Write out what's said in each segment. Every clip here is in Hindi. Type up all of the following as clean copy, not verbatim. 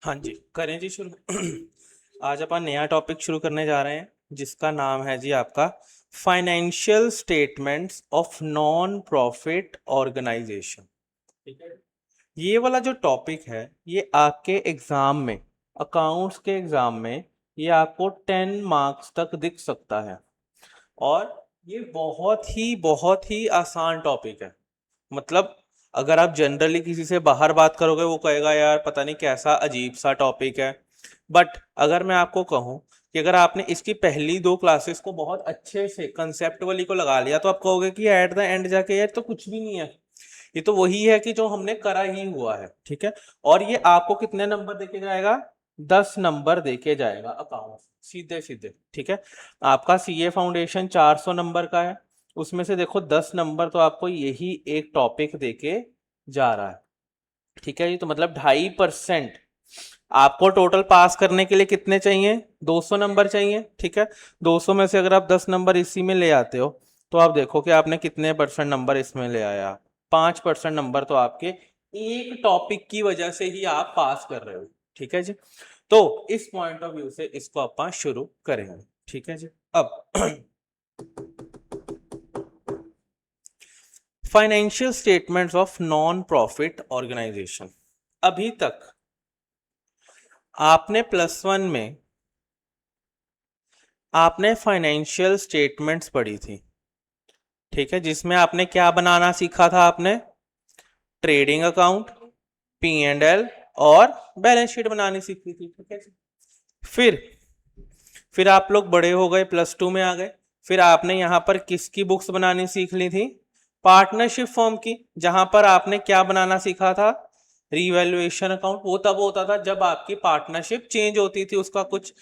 हाँ जी, करें जी शुरू। आज अपन नया टॉपिक शुरू करने जा रहे हैं जिसका नाम है जी आपका financial statements of non profit organisation. ठीक है। ये वाला जो टॉपिक है ये आपके एग्जाम में, अकाउंट्स के एग्जाम में, ये आपको 10 मार्क्स तक दिख सकता है। और ये बहुत ही आसान टॉपिक है। मतलब अगर आप जनरली किसी से बाहर बात करोगे वो कहेगा यार पता नहीं कैसा अजीब सा टॉपिक है। बट अगर मैं आपको कहूँ कि अगर आपने इसकी पहली दो क्लासेस को बहुत अच्छे से कंसेप्ट को लगा लिया तो आप कहोगे कि एट द एंड जाके यार तो कुछ भी नहीं है, ये तो वही है कि जो हमने करा ही हुआ है। ठीक है। और ये आपको कितने नंबर देके जाएगा? 10 नंबर देके जाएगा अकाउंट, सीधे सीधे। ठीक है। आपका सीए फाउंडेशन 400 नंबर का है, उसमें से देखो 10 नंबर तो आपको यही एक टॉपिक देके जा रहा है। ठीक है जी। तो मतलब 2.5%। आपको टोटल पास करने के लिए कितने चाहिए? 200 नंबर चाहिए। ठीक है। 200 में से अगर आप 10 नंबर इसी में ले आते हो तो आप देखो कि आपने कितने परसेंट नंबर इसमें ले आया। 5% नंबर तो आपके एक टॉपिक की वजह से ही आप पास कर रहे हो। ठीक है जी। तो इस पॉइंट ऑफ व्यू से इसको अपन शुरू करेंगे। ठीक है जी। अब financial statements of non profit organisation. अभी तक आपने +1 में आपने फाइनेंशियल स्टेटमेंट्स पढ़ी थी। ठीक है। जिसमें आपने क्या बनाना सीखा था? आपने ट्रेडिंग अकाउंट, P&L और बैलेंस शीट बनानी सीखी थी। ठीक है। फिर फिर आप लोग बड़े हो गए, +2 में आ गए। फिर आपने यहाँ पर किसकी बुक्स बनानी सीख ली थी? पार्टनरशिप फर्म की। जहां पर आपने क्या बनाना सीखा था? Revaluation account. वो तब होता था जब आपकी पार्टनरशिप चेंज होती थी, उसका कुछ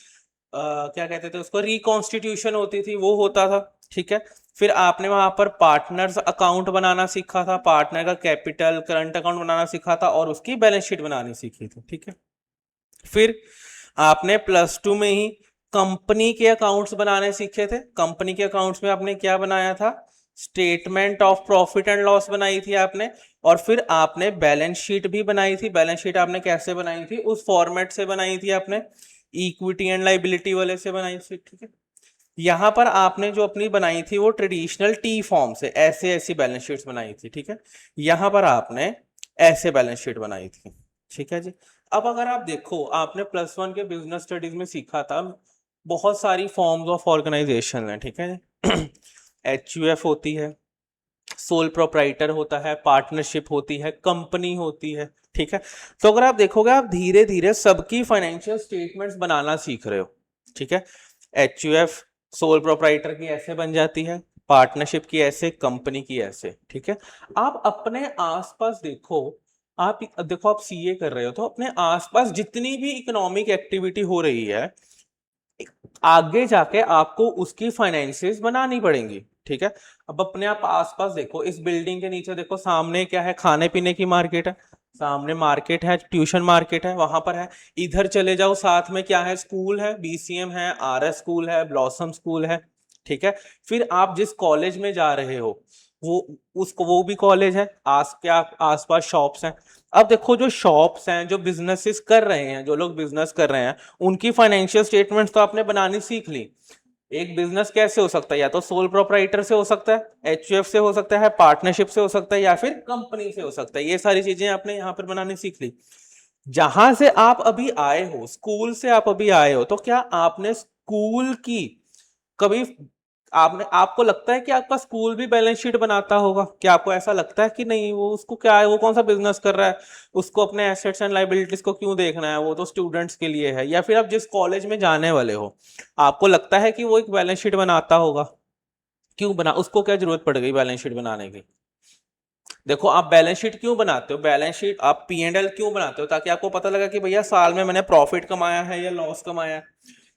क्या कहते थे उसको, रिकॉन्स्टिट्यूशन होती थी, वो होता था। ठीक है। फिर आपने वहां पर पार्टनर्स अकाउंट बनाना सीखा था, पार्टनर का कैपिटल करंट अकाउंट बनाना सीखा था और उसकी बैलेंस शीट बनानी सीखी थी। ठीक है। फिर आपने +2 में ही कंपनी के अकाउंट्स बनाने सीखे थे। कंपनी के अकाउंट्स में आपने क्या बनाया था? Statement of profit and loss बनाई थी आपने। और फिर आपने बैलेंस शीट भी बनाई थी। बैलेंस शीट आपने कैसे बनाई थी? उस फॉर्मेट से बनाई थी आपने, इक्विटी एंड लाइबिलिटी वाले से बनाई थी। ठीक है। यहां पर आपने जो अपनी बनाई थी वो ट्रेडिशनल टी फॉर्म से ऐसे ऐसी बैलेंस शीट्स बनाई थी। ठीक है। यहां पर आपने ऐसे बैलेंस शीट बनाई थी। ठीक है जी। अब अगर आप देखो, आपने +1 के बिजनेस स्टडीज में सीखा था बहुत सारी फॉर्म्स ऑफ ऑर्गेनाइजेशन है। ठीक है। HUF होती है, सोल प्रोप्राइटर होता है, पार्टनरशिप होती है, कंपनी होती है। ठीक है। तो अगर आप देखोगे आप धीरे धीरे सबकी फाइनेंशियल स्टेटमेंट्स बनाना सीख रहे हो। ठीक है। HUF सोल प्रोप्राइटर की ऐसे बन जाती है, पार्टनरशिप की ऐसे, कंपनी की ऐसे। ठीक है। आप अपने आसपास देखो, आप देखो आप सीए कर रहे हो तो अपने आसपास जितनी भी इकोनॉमिक एक्टिविटी हो रही है आगे जाके आपको उसकी फाइनेंसिस बनानी पड़ेंगी। ठीक है। अब अपने आप आसपास देखो, इस बिल्डिंग के नीचे देखो, सामने क्या है? खाने पीने की मार्केट है, सामने मार्केट है, ट्यूशन मार्केट है, वहां पर है। इधर चले जाओ, साथ में क्या है? स्कूल है, BCM है, RS स्कूल है, ब्लॉसम स्कूल है। ठीक है। फिर आप जिस कॉलेज में जा रहे हो वो उसको वो भी कॉलेज है, आसपास शॉप्स हैं। अब देखो जो शॉप्स हैं, जो बिजनेसेस कर रहे हैं, जो लोग बिजनेस कर रहे हैं, उनकी फाइनेंशियल स्टेटमेंट्स तो आपने बनानी सीख ली। एक बिजनेस कैसे हो सकता है? या तो सोल प्रोप्राइटर से हो सकता है, HUF से हो सकता है, पार्टनरशिप से हो सकता है, या फिर कंपनी से हो सकता है। ये सारी चीजें आपने यहाँ पर बनानी सीख ली। जहां से आप अभी आए हो, स्कूल से आप अभी आए हो, तो क्या आपने स्कूल की कभी आपने आपको लगता है कि आपका स्कूल भी बैलेंस शीट बनाता होगा? क्या आपको ऐसा लगता है कि नहीं, वो उसको क्या है, वो कौन सा बिजनेस कर रहा है, उसको अपने एसेट्स एंड लाइबिलिटीज को क्यों देखना है, वो तो स्टूडेंट्स के लिए है? या फिर आप जिस कॉलेज में जाने वाले हो आपको लगता है कि वो एक बैलेंस शीट बनाता होगा? क्यों बना, उसको क्या जरूरत पड़ गई बैलेंस शीट बनाने की? देखो आप बैलेंस शीट क्यों बनाते हो? बैलेंस शीट आप P&L क्यों बनाते हो? ताकि आपको पता लगा कि भैया साल में मैंने प्रॉफिट कमाया है या लॉस कमाया है।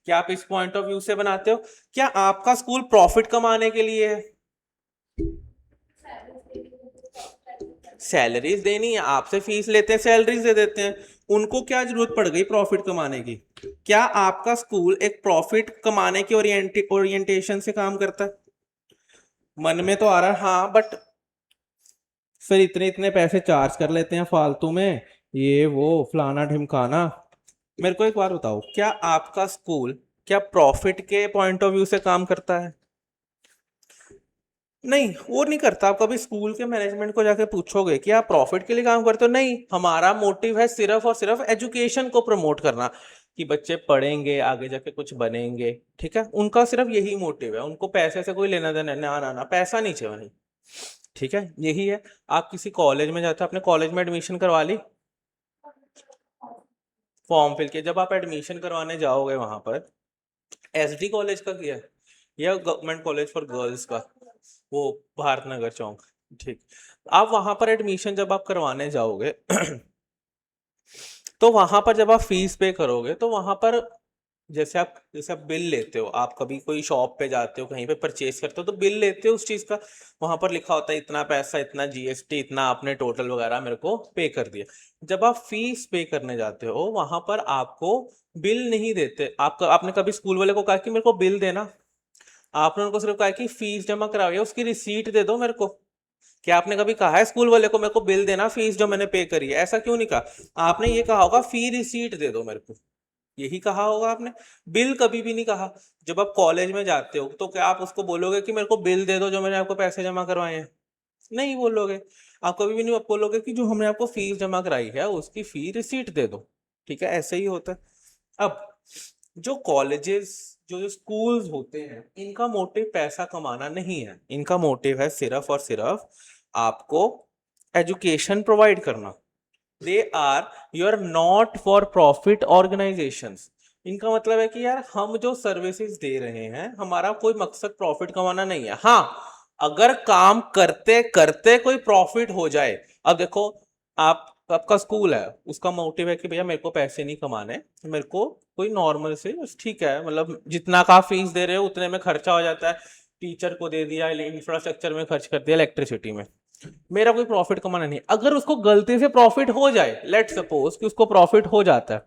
क्या आप इस पॉइंट ऑफ व्यू से बनाते हो? क्या आपका स्कूल प्रॉफिट कमाने के लिए है? सैलरीज देनी है, आपसे फीस लेते हैं, सैलरीज दे देते हैं। उनको क्या जरूरत पड़ गई प्रॉफिट कमाने की? क्या आपका स्कूल एक प्रॉफिट कमाने के ओरिएंटेशन से काम करता है? मन में तो आ रहा है हाँ, बट फिर इतने इतने पैसे चार्ज कर लेते हैं फालतू में, ये वो फलाना ढिमकाना। मेरे को एक बार बताओ, क्या आपका स्कूल क्या प्रॉफिट के पॉइंट ऑफ व्यू से काम करता है? नहीं, वो नहीं करता। आप कभी स्कूल के मैनेजमेंट को जाके पूछोगे कि आप प्रॉफिट के लिए काम करते हो? नहीं, हमारा मोटिव है सिर्फ और सिर्फ एजुकेशन को प्रमोट करना, कि बच्चे पढ़ेंगे आगे जाके कुछ बनेंगे। ठीक है, उनका सिर्फ यही मोटिव है, उनको पैसे से कोई लेना देना ना ना ना, पैसा नहीं चाहिए उन्हें। ठीक है, यही है। आप किसी कॉलेज में जाते हो, अपने कॉलेज में एडमिशन करवा ली, फॉर्म फिल किया, जब आप एडमिशन करवाने जाओगे वहां पर, एसडी कॉलेज का किया है या गवर्नमेंट कॉलेज फॉर गर्ल्स का, वो भारत नगर चौक, ठीक। आप वहां पर एडमिशन जब आप करवाने जाओगे तो वहां पर जब आप फीस पे करोगे तो वहां पर जैसे आप बिल लेते हो, आप कभी कोई शॉप पे जाते हो, कहीं पे परचेज करते हो तो बिल लेते हो उस चीज का, वहां पर लिखा होता है इतना पैसा, इतना जीएसटी, इतना आपने टोटल वगैरह मेरे को पे कर दिया। जब आप फीस पे करने जाते हो वहां पर आपको बिल नहीं देते। आपने कभी स्कूल वाले को कहा कि मेरे को बिल देना? आपने उनको सिर्फ कहा कि फीस जमा कराओ या उसकी रिसीट दे दो मेरे को। क्या आपने कभी कहा है स्कूल वाले को मेरे को बिल देना फीस जो मैंने पे करी है? ऐसा क्यों नहीं कहा? आपने ये कहा होगा फी रिसीट दे दो मेरे को, यही कहा होगा आपने। बिल कभी भी नहीं कहा। जब आप कॉलेज में जाते हो तो क्या आप उसको बोलोगे कि मेरे को बिल दे दो जो मैंने आपको पैसे जमा करवाए हैं? नहीं बोलोगे। आप कभी भी नहीं बोलोगे कि जो हमने आपको फीस जमा कराई है उसकी फी रिसीट दे दो। ठीक है, ऐसे ही होता है। अब जो कॉलेजेस, जो स्कूल्स होते हैं, इनका मोटिव पैसा कमाना नहीं है, इनका मोटिव है सिर्फ और सिर्फ आपको एजुकेशन प्रोवाइड करना। They are your not for profit organisations. इनका मतलब है कि यार हम जो सर्विसेज दे रहे हैं हमारा कोई मकसद प्रॉफिट कमाना नहीं है। हाँ, अगर काम करते करते कोई प्रॉफिट हो जाए, अब देखो, आप आपका स्कूल है, उसका मोटिव है कि भैया मेरे को पैसे नहीं कमाने, मेरे को कोई नॉर्मल से बस, ठीक है, मतलब जितना का फीस दे रहे हो उतने में खर्चा हो जाता है, टीचर को दे दिया, इंफ्रास्ट्रक्चर में खर्च कर दिया, इलेक्ट्रिसिटी में, मेरा कोई प्रॉफिट कमाना नहीं। अगर उसको गलती से प्रॉफिट हो जाए, लेट सपोज कि उसको प्रॉफिट हो जाता है,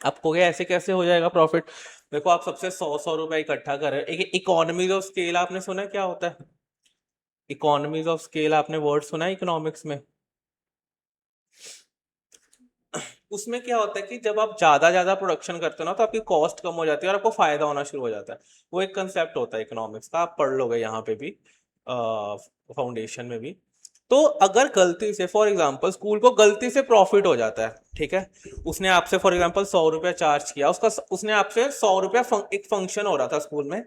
आपको क्या ऐसे कैसे हो जाएगा प्रॉफिट? देखो, आप सबसे 100 100 रुपए इकट्ठा कर रहे हो, एक इकोनॉमीज ऑफ स्केल आपने सुना है क्या होता है? इकोनॉमीज ऑफ स्केल आपने वर्ड सुना है इकोनॉमिक्स में? उसमें क्या होता है कि जब आप ज्यादा ज्यादा प्रोडक्शन करते हो ना तो आपकी कॉस्ट कम हो जाती है और आपको फायदा होना शुरू हो जाता है। वो एक कंसेप्ट होता है इकोनॉमिक्स का, आप पढ़ लोगे यहाँ पे भी, फाउंडेशन में भी। तो अगर गलती से फॉर एग्जांपल स्कूल को गलती से प्रॉफिट हो जाता है, ठीक है, उसने आपसे फॉर एग्जांपल 100 रुपया चार्ज किया, उसका उसने आपसे 100 रुपया एक फंक्शन हो रहा था स्कूल में,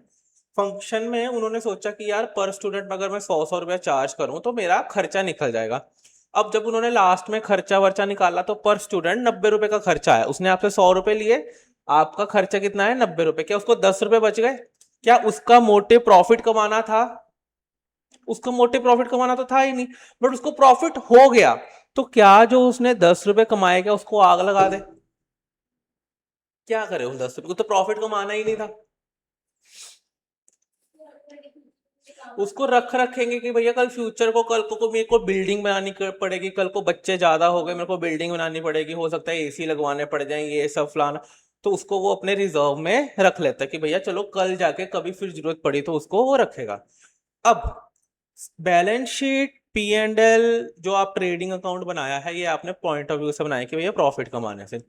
फंक्शन में उन्होंने सोचा कि यार पर स्टूडेंट अगर मैं 100 100 रुपया चार्ज करूं तो मेरा खर्चा निकल जाएगा। अब जब उन्होंने लास्ट में खर्चा वर्चा निकाला तो पर स्टूडेंट 90 रुपए का खर्चा है, उसने आपसे 100 रुपए लिए, आपका खर्चा कितना है? 90 रुपए। क्या उसको 10 रुपए बच गए? क्या उसका मोटिव प्रॉफिट कमाना था? उसका मोटिव प्रॉफिट कमाना तो था ही नहीं, बट उसको प्रॉफिट हो गया। तो क्या जो उसने 10 रुपए कमाए, क्या उसको आग लगा दे? क्या करे उन 10 रुपए को? तो प्रॉफिट कमाना ही नहीं था। उसको रखेंगे कि भैया कल फ्यूचर को, कल को मेरे को बिल्डिंग बनानी पड़ेगी, कल को बच्चे ज्यादा हो गए, मेरे को बिल्डिंग बनानी पड़ेगी, हो सकता है एसी लगवाने पड़ जाएंगे, ये सब फलाना। तो उसको वो अपने रिजर्व में रख लेता है कि भैया चलो कल जाके कभी फिर जरूरत पड़ी तो उसको वो रखेगा। अब balance sheet, P and L, जो आप ट्रेडिंग अकाउंट बनाया है, ये आपने पॉइंट ऑफ व्यू से बनाया कि भैया प्रॉफिट कमाने से।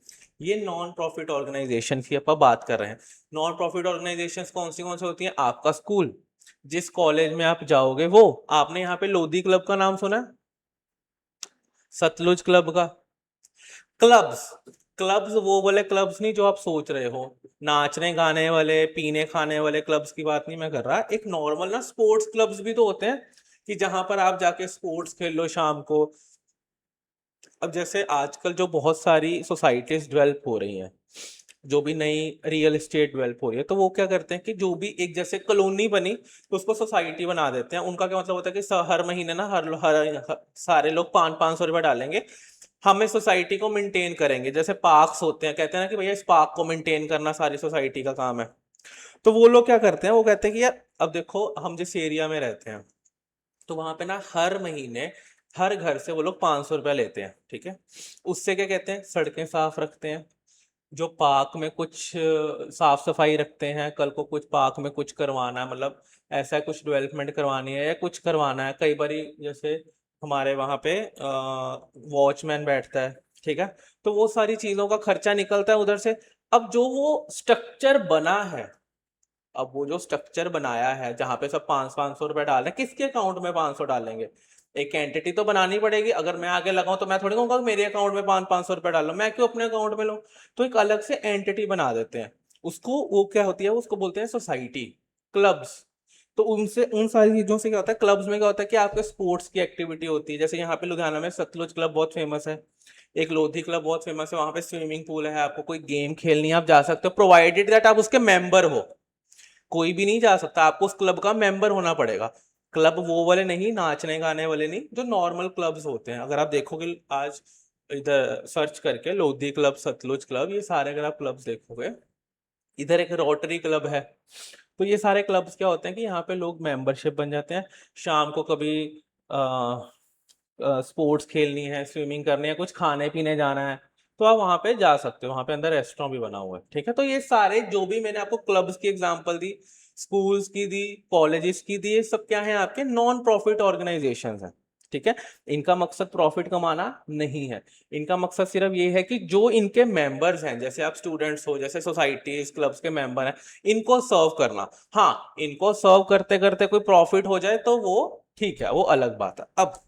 ये नॉन प्रॉफिट ऑर्गेनाइजेशन की अपन बात कर रहे हैं। नॉन प्रॉफिट ऑर्गेनाइजेशन कौन सी होती हैं? आपका स्कूल, जिस कॉलेज में आप जाओगे वो, आपने यहाँ पे लोधी क्लब का नाम सुना है? सतलुज क्लब का? क्लब्स, क्लब्स वो वाले क्लब्स नहीं जो आप सोच रहे हो, नाचने गाने वाले पीने खाने वाले क्लब्स की बात नहीं मैं कर रहा। एक नॉर्मल ना स्पोर्ट्स क्लब्स भी तो होते हैं, कि जहां पर आप जाके स्पोर्ट्स खेल लो शाम को। अब जैसे आजकल जो बहुत सारी सोसाइटीज डेवलप हो रही हैं, जो भी नई रियल एस्टेट डेवलप हो रही है, तो वो क्या करते हैं कि जो भी एक जैसे कॉलोनी बनी तो उसको सोसाइटी बना देते हैं। उनका क्या मतलब होता है कि हर महीने ना हर सारे लोग 500 500 रुपए डालेंगे, हमें सोसाइटी को मेंटेन करेंगे। जैसे पार्क्स होते हैं, कहते हैं ना कि भैया इस पार्क को मेंटेन करना सारी सोसाइटी का काम है। तो वो लोग क्या करते हैं, वो कहते हैं कि यार अब देखो हम जिस एरिया में रहते हैं तो वहां पे ना हर महीने हर घर से वो लोग 500 रुपया लेते हैं, ठीक है। उससे क्या कहते हैं, सड़कें साफ रखते हैं, जो पार्क में कुछ साफ सफाई रखते हैं, कल को कुछ पार्क में कुछ करवाना है, मतलब ऐसा कुछ डेवलपमेंट करवानी है या कुछ करवाना है, कई बार जैसे हमारे वहाँ पे वॉचमैन बैठता है, ठीक है, तो वो सारी चीजों का खर्चा निकलता है उधर से। अब जो वो स्ट्रक्चर बना है, अब वो जो स्ट्रक्चर बनाया है जहां पे सब 500 रुपए डाल रहे हैं, किसके अकाउंट में 500 डालेंगे? एक एंटिटी तो बनानी पड़ेगी। अगर मैं आगे लगाऊं तो मैं थोड़ी कहूंगा कि मेरे अकाउंट में 500 रुपए डालो, मैं क्यों अपने अकाउंट में लूं? तो एक अलग से एंटिटी बना देते हैं उसको। वो क्या होती है, उसको बोलते हैं सोसाइटी, क्लब्स। तो उनसे, उन सारी चीजों से क्या होता है, क्लब्स में क्या होता है कि आपके स्पोर्ट्स की एक्टिविटी होती है। जैसे यहाँ पे लुधियाना में सतलुज क्लब बहुत फेमस है, एक लोधी क्लब बहुत फेमस है, वहां पे स्विमिंग पूल है, आपको कोई गेम खेलनी है आप जा सकते हो, प्रोवाइडेड दैट आप उसके मेंबर हो। कोई भी नहीं जा सकता, आपको उस क्लब का मेंबर होना पड़ेगा। क्लब वो वाले नहीं, नाचने गाने वाले नहीं, जो नॉर्मल क्लब्स होते हैं। अगर आप देखोगे आज इधर सर्च करके लोधी क्लब, सतलुज क्लब, ये सारे अगर आप क्लब्स देखोगे, इधर एक रोटरी क्लब है। तो ये सारे क्लब्स क्या होते हैं कि यहाँ पे लोग मेंबरशिप बन जाते हैं। शाम को कभी स्पोर्ट्स खेलनी है, स्विमिंग करनी है, कुछ खाने पीने जाना है, तो आप वहां पे जा सकते हो। वहां पे अंदर रेस्टोरेंट भी बना हुआ है, ठीक है। तो ये सारे जो भी मैंने आपको क्लब्स की एग्जांपल दी, स्कूल्स की दी, कॉलेजेस की दी, ये सब क्या है, आपके नॉन प्रॉफिट ऑर्गेनाइजेशंस हैं, ठीक है। इनका मकसद प्रॉफिट कमाना नहीं है। इनका मकसद सिर्फ ये है कि जो इनके मेंबर्स हैं, जैसे आप स्टूडेंट्स हो, जैसे सोसाइटीज क्लब्स के मेंबर हैं, इनको सर्व करना। हाँ, इनको सर्व करते करते कोई प्रॉफिट हो जाए तो वो ठीक है, वो अलग बात है। अब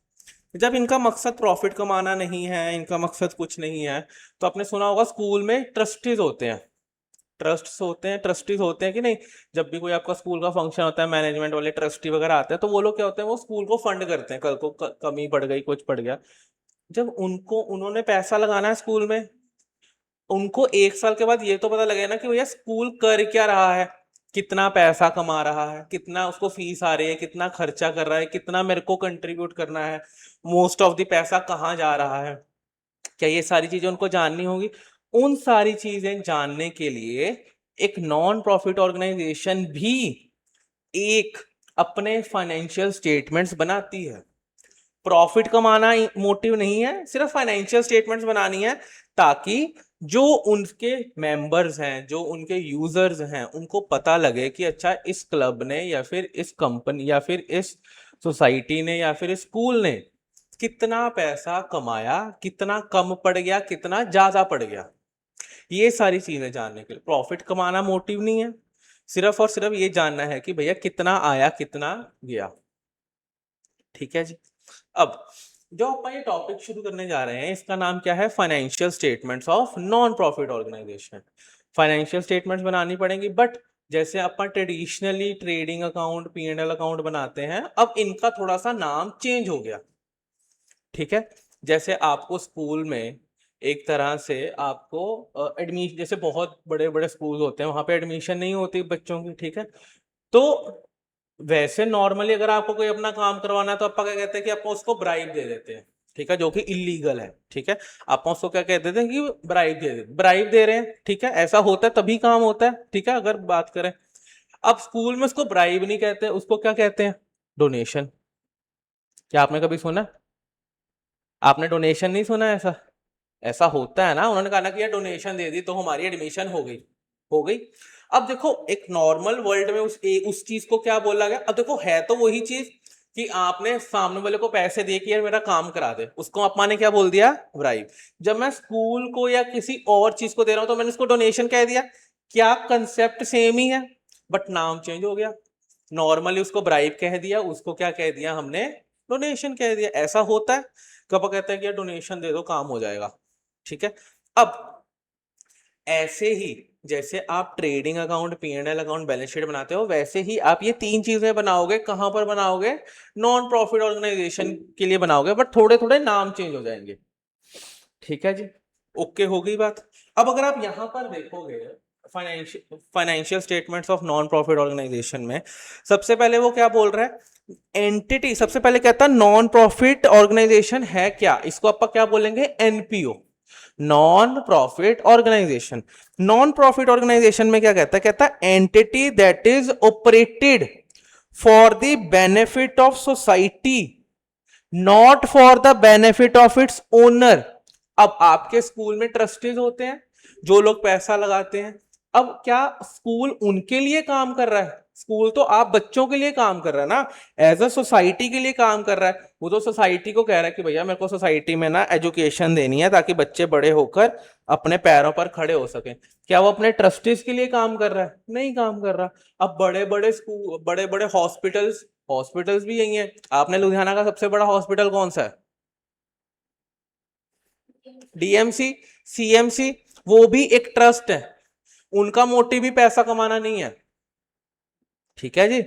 जब इनका मकसद प्रॉफिट कमाना नहीं है, इनका मकसद कुछ नहीं है, तो आपने सुना होगा स्कूल में ट्रस्टीज होते हैं, ट्रस्ट्स होते हैं, ट्रस्टीज होते हैं कि नहीं? जब भी कोई आपका स्कूल का फंक्शन होता है, मैनेजमेंट वाले ट्रस्टी वगैरह आते हैं, तो वो लोग क्या होते हैं, वो स्कूल को फंड करते हैं। कल को कमी पड़ गई, कुछ पड़ गया, जब उनको, उन्होंने पैसा लगाना है स्कूल में, उनको एक साल के बाद ये तो पता लगेगा ना कि भैया स्कूल कर क्या रहा है, कितना पैसा कमा रहा है, कितना उसको फीस आ रही है, कितना खर्चा कर रहा है, कितना मेरे को कंट्रीब्यूट करना है, मोस्ट ऑफ द पैसा कहाँ जा रहा है। क्या ये सारी चीजें उनको जाननी होगी? उन सारी चीजें जानने के लिए एक नॉन प्रॉफिट ऑर्गेनाइजेशन भी एक अपने फाइनेंशियल स्टेटमेंट्स बनाती है। प्रॉफिट कमाना मोटिव नहीं है, सिर्फ फाइनेंशियल स्टेटमेंट्स बनानी है, ताकि जो उनके मेंबर्स हैं, जो उनके यूजर्स हैं, उनको पता लगे कि अच्छा, इस क्लब ने या फिर इस कंपनी या फिर इस सोसाइटी ने या फिर इस स्कूल ने कितना पैसा कमाया, कितना कम पड़ गया, कितना ज्यादा पड़ गया। ये सारी चीजें जानने के लिए प्रॉफिट कमाना मोटिव नहीं है, सिर्फ और सिर्फ ये जानना है कि भैया कितना आया, कितना गया, ठीक है जी। अब जो अपन ये टॉपिक शुरू करने जा रहे हैं, इसका नाम क्या है? Financial statements of non profit organisation. Financial statements बनानी पड़ेंगी, बट जैसे अपन traditionally trading account, P&L account बनाते हैं, अब इनका थोड़ा सा नाम चेंज हो गया, ठीक है। जैसे आपको स्कूल में एक तरह से आपको एडमिशन, जैसे बहुत बड़े बड़े स्कूल होते हैं, वहां पे एडमिशन नहीं होती बच्चों की, ठीक है। तो वैसे नॉर्मली अगर आपको कोई अपना काम करवाना है, तो आपका क्या कहते हैं कि आपको उसको ब्राइब दे देते हैं, ठीक है, जो कि इलीगल है, ठीक है। आप उसको क्या कहते थे कि ब्राइब दे देते, ब्राइब दे रहे हैं, ठीक है, ऐसा होता है तभी काम होता है, ठीक है, अगर बात करें। अब स्कूल में उसको ब्राइब नहीं कहते, उसको क्या कहते हैं? डोनेशन। क्या आपने कभी सुना? आपने डोनेशन नहीं सुना? ऐसा ऐसा होता है ना, उन्होंने कहा ना कि यार डोनेशन दे दी तो हमारी एडमिशन हो गई, हो गई। अब देखो, एक नॉर्मल वर्ल्ड में उस चीज को क्या बोला गया? अब देखो, है तो वही चीज कि आपने सामने वाले को पैसे दिए कि यार मेरा काम करा दे, उसको अपना ने क्या बोल दिया? ब्राइब। जब मैं स्कूल को या किसी और चीज को दे रहा हूं तो मैंने उसको डोनेशन कह दिया। क्या कंसेप्ट सेम ही है, बट नाम चेंज हो गया। नॉर्मली उसको ब्राइब कह दिया, उसको क्या कह दिया हमने? डोनेशन कह दिया। ऐसा होता है, कब कहते हैं कि यार डोनेशन दे दो काम हो जाएगा, ठीक है। अब ऐसे ही जैसे आप trading account, P&L account, balance sheet बनाते हो, वैसे ही आप ये तीन चीजें बनाओगे। कहां पर बनाओगे? नॉन प्रॉफिट ऑर्गेनाइजेशन के लिए बनाओगे, बट थोड़े थोड़े नाम चेंज हो जाएंगे, ठीक है जी। ओके, हो गई बात। अब अगर आप यहां पर देखोगे financial statements of non profit organisation में, सबसे पहले वो क्या बोल रहा है? एंटिटी। सबसे पहले कहता है नॉन प्रॉफिट ऑर्गेनाइजेशन है क्या, इसको आप क्या बोलेंगे? NPO, non profit organisation. Non profit organisation में क्या कहता है? कहता है entity that is operated for the benefit of society, not for the benefit of its owner. अब आपके स्कूल में ट्रस्टीज होते हैं, जो लोग पैसा लगाते हैं। अब क्या स्कूल उनके लिए काम कर रहा है? स्कूल तो आप बच्चों के लिए काम कर रहा है ना, एज अ सोसाइटी के लिए काम कर रहा है। वो तो सोसाइटी को कह रहा है कि भैया मेरे को सोसाइटी में ना एजुकेशन देनी है ताकि बच्चे बड़े होकर अपने पैरों पर खड़े हो सकें। क्या वो अपने ट्रस्टीज के लिए काम कर रहा है? नहीं काम कर रहा। अब बड़े बड़े स्कूल, बड़े बड़े हॉस्पिटल्स, हॉस्पिटल्स भी यही है। आपने लुधियाना का सबसे बड़ा हॉस्पिटल कौन सा है? डीएमसी, सीएमसी, वो भी एक ट्रस्ट है। उनका मोटिव भी पैसा कमाना नहीं है, ठीक है जी।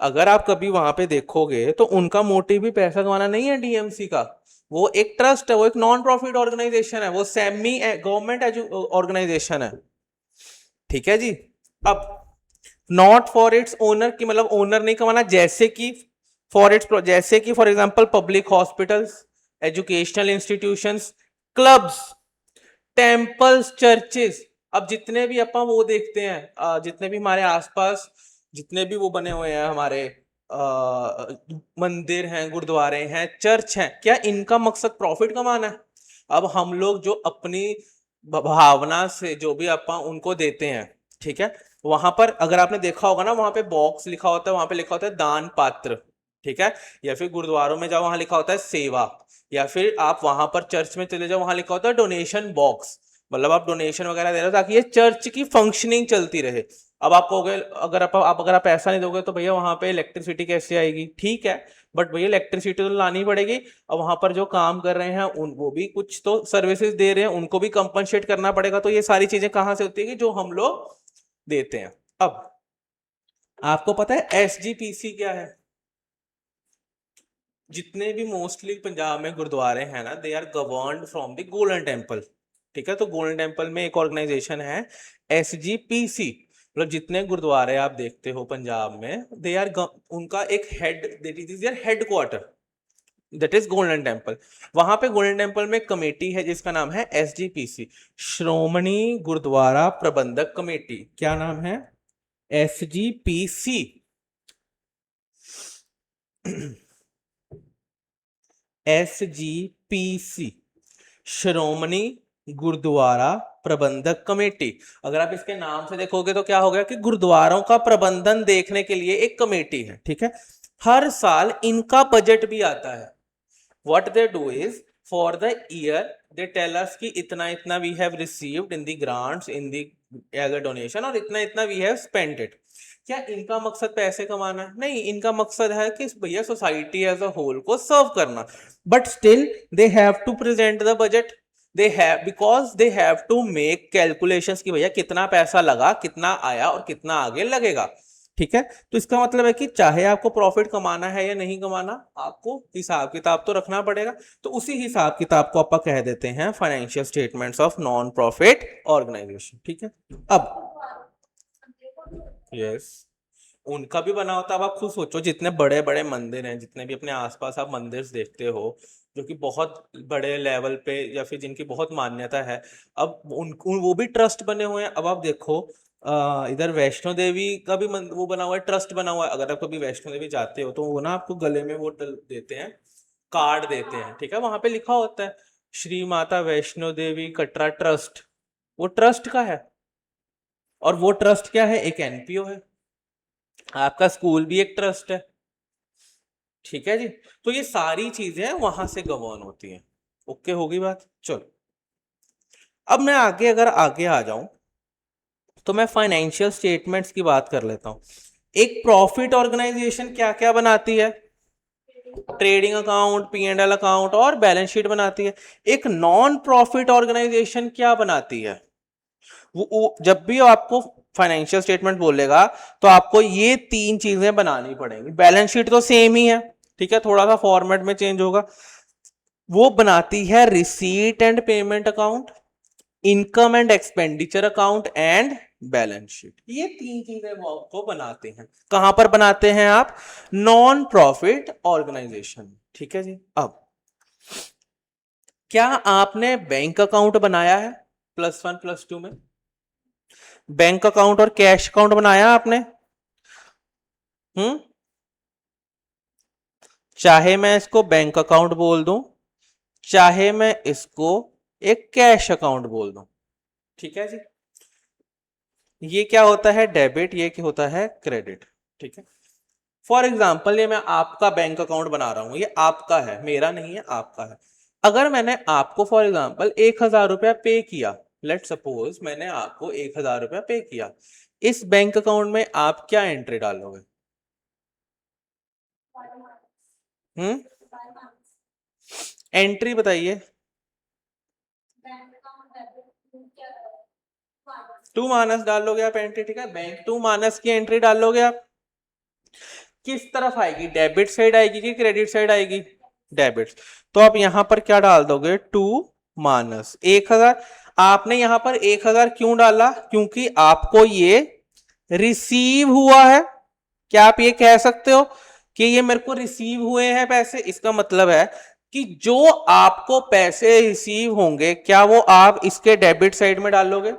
अगर आप कभी वहां पे देखोगे तो उनका मोटिव भी पैसा कमाना नहीं है डीएमसी का। वो एक ट्रस्ट है, वो एक नॉन प्रॉफिट ऑर्गेनाइजेशन है, वो सेमी गवर्नमेंट ऑर्गेनाइजेशन है, ठीक है जी। अब नॉट फॉर इट्स ओनर की मतलब ओनर नहीं कमाना, जैसे कि फॉर इट्स, जैसे कि for example public hospitals, educational institutions, clubs, temples, churches. अब जितने भी अपन वो देखते हैं, जितने भी हमारे आसपास जितने भी वो बने हुए हैं हमारे मंदिर हैं, गुरुद्वारे हैं, चर्च हैं, क्या इनका मकसद प्रॉफिट कमाना है? अब हम लोग जो अपनी भावना से जो भी अपन उनको देते हैं, ठीक है, वहां पर अगर आपने देखा होगा ना, वहां पे बॉक्स लिखा होता है, वहां पे लिखा होता है दान पात्र, ठीक है। या फिर गुरुद्वारों में जाओ, वहां लिखा होता है सेवा। या फिर आप वहां पर चर्च में चले जाओ, वहां लिखा होता है डोनेशन बॉक्स। मतलब आप डोनेशन वगैरह दे रहे हो ताकि ये चर्च की फंक्शनिंग चलती रहे। अब आप कहोगे अगर आप पैसा नहीं दोगे तो भैया वहां पे इलेक्ट्रिसिटी कैसे आएगी? ठीक है, बट भैया इलेक्ट्रिसिटी तो लानी पड़ेगी। अब वहां पर जो काम कर रहे हैं उन वो भी कुछ तो सर्विसेज दे रहे हैं, उनको भी कंपनसेट करना पड़ेगा। तो ये सारी चीजें कहां से होती है कि जो हम लोग देते हैं। अब आपको पता है एसजीपीसी क्या है? जितने भी मोस्टली पंजाब में गुरुद्वारे हैं ना, they are governed from the Golden Temple, ठीक है। तो गोल्डन टेम्पल में एक ऑर्गेनाइजेशन है एसजीपीसी। मतलब जितने गुरुद्वारे आप देखते हो पंजाब में, दे आर उनका एक head, that is their headquarter, that is Golden Temple. वहां पे गोल्डन टेम्पल में कमेटी है जिसका नाम है एसजीपीसी, श्रोमणी गुरुद्वारा प्रबंधक कमेटी। क्या नाम है? एसजीपीसी। एसजीपीसी, श्रोमणी गुरुद्वारा प्रबंधक कमेटी। अगर आप इसके नाम से देखोगे तो क्या हो गया कि गुरुद्वारों का प्रबंधन देखने के लिए एक कमेटी है, ठीक है। हर साल इनका बजट भी आता है। What they do is for the year they tell us कि इतना इतना we have received in the grants in the as a donation, और इतना इतना वी हैव स्पेंट इट। क्या इनका मकसद पैसे कमाना है? नहीं, इनका मकसद है कि भैया सोसाइटी एज अ होल को सर्व करना। But still they have to present the budget, they have, because they have to make calculations कि भैया कितना पैसा लगा, कितना आया और कितना आगे लगेगा, ठीक है। तो इसका मतलब है कि चाहे आपको प्रॉफिट कमाना है या नहीं कमाना, आपको हिसाब किताब तो रखना पड़ेगा। तो उसी हिसाब किताब को आप कह देते हैं financial statements of non profit organisation, ठीक है। अब यस, उनका भी बना होता। अब आप खुद सोचो, जितने बड़े बड़े मंदिर हैं, जितने भी अपने आसपास आप मंदिर देखते हो जो कि बहुत बड़े लेवल पे या फिर जिनकी बहुत मान्यता है, अब उनको वो भी ट्रस्ट बने हुए हैं। अब आप देखो इधर वैष्णो देवी का भी वो बना हुआ है, ट्रस्ट बना हुआ है। अगर आप कभी वैष्णो देवी जाते हो तो वो ना आपको गले में वो देते हैं, कार्ड देते हैं, ठीक है। वहां पे लिखा होता है श्री माता वैष्णो देवी कटरा ट्रस्ट, वो ट्रस्ट का है। और वो ट्रस्ट क्या है? एक एनपीओ है। आपका स्कूल भी एक ट्रस्ट है, ठीक है जी। तो ये सारी चीजें वहां से गवर्न होती हैं। ओके, होगी बात। चलो, अब मैं आगे अगर आगे आ जाऊं तो मैं फाइनेंशियल स्टेटमेंट्स की बात कर लेता हूं। एक प्रॉफिट ऑर्गेनाइजेशन क्या क्या बनाती है? Trading account, P and L account और बैलेंस शीट बनाती है। एक नॉन प्रॉफिट ऑर्गेनाइजेशन क्या बनाती है? वो जब भी आपको फाइनेंशियल स्टेटमेंट बोलेगा तो आपको ये तीन चीजें बनानी पड़ेंगी। बैलेंस शीट तो सेम ही है, ठीक है, थोड़ा सा फॉर्मेट में चेंज होगा। वो बनाती है receipt and payment account, income and expenditure account and balance sheet. ये तीन चीजें वो आपको बनाते हैं। कहां पर बनाते हैं आप? नॉन प्रॉफिट ऑर्गेनाइजेशन, ठीक है जी। अब क्या आपने बैंक अकाउंट बनाया है +1 +2 में? बैंक अकाउंट और कैश अकाउंट बनाया आपने? हम्म, चाहे मैं इसको बैंक अकाउंट बोल दूं, चाहे मैं इसको एक कैश अकाउंट बोल दूं, ठीक है जी। ये क्या होता है डेबिट, ये क्या होता है क्रेडिट। ठीक है, फॉर एग्जाम्पल ये मैं आपका बैंक अकाउंट बना रहा हूं, ये आपका है, मेरा नहीं है, आपका है। अगर मैंने आपको फॉर एग्जाम्पल 1,000 रुपया पे किया, लेट सपोज मैंने आपको 1,000 रुपया पे किया, इस बैंक अकाउंट में आप क्या एंट्री डालोगे? हम्म, एंट्री बताइए। 2 - डालोगे आप एंट्री। ठीक है, बैंक 2 - की एंट्री डालोगे आप। किस तरफ आएगी, डेबिट साइड आएगी कि क्रेडिट साइड आएगी? डेबिट। तो आप यहां पर क्या डाल दोगे, 2 - 1,000। आपने यहां पर 1,000 क्यों डाला? क्योंकि आपको ये रिसीव हुआ है। क्या आप ये कह सकते हो कि ये मेरे को रिसीव हुए हैं पैसे? इसका मतलब है कि जो आपको पैसे रिसीव होंगे, क्या वो आप इसके डेबिट साइड में डालोगे?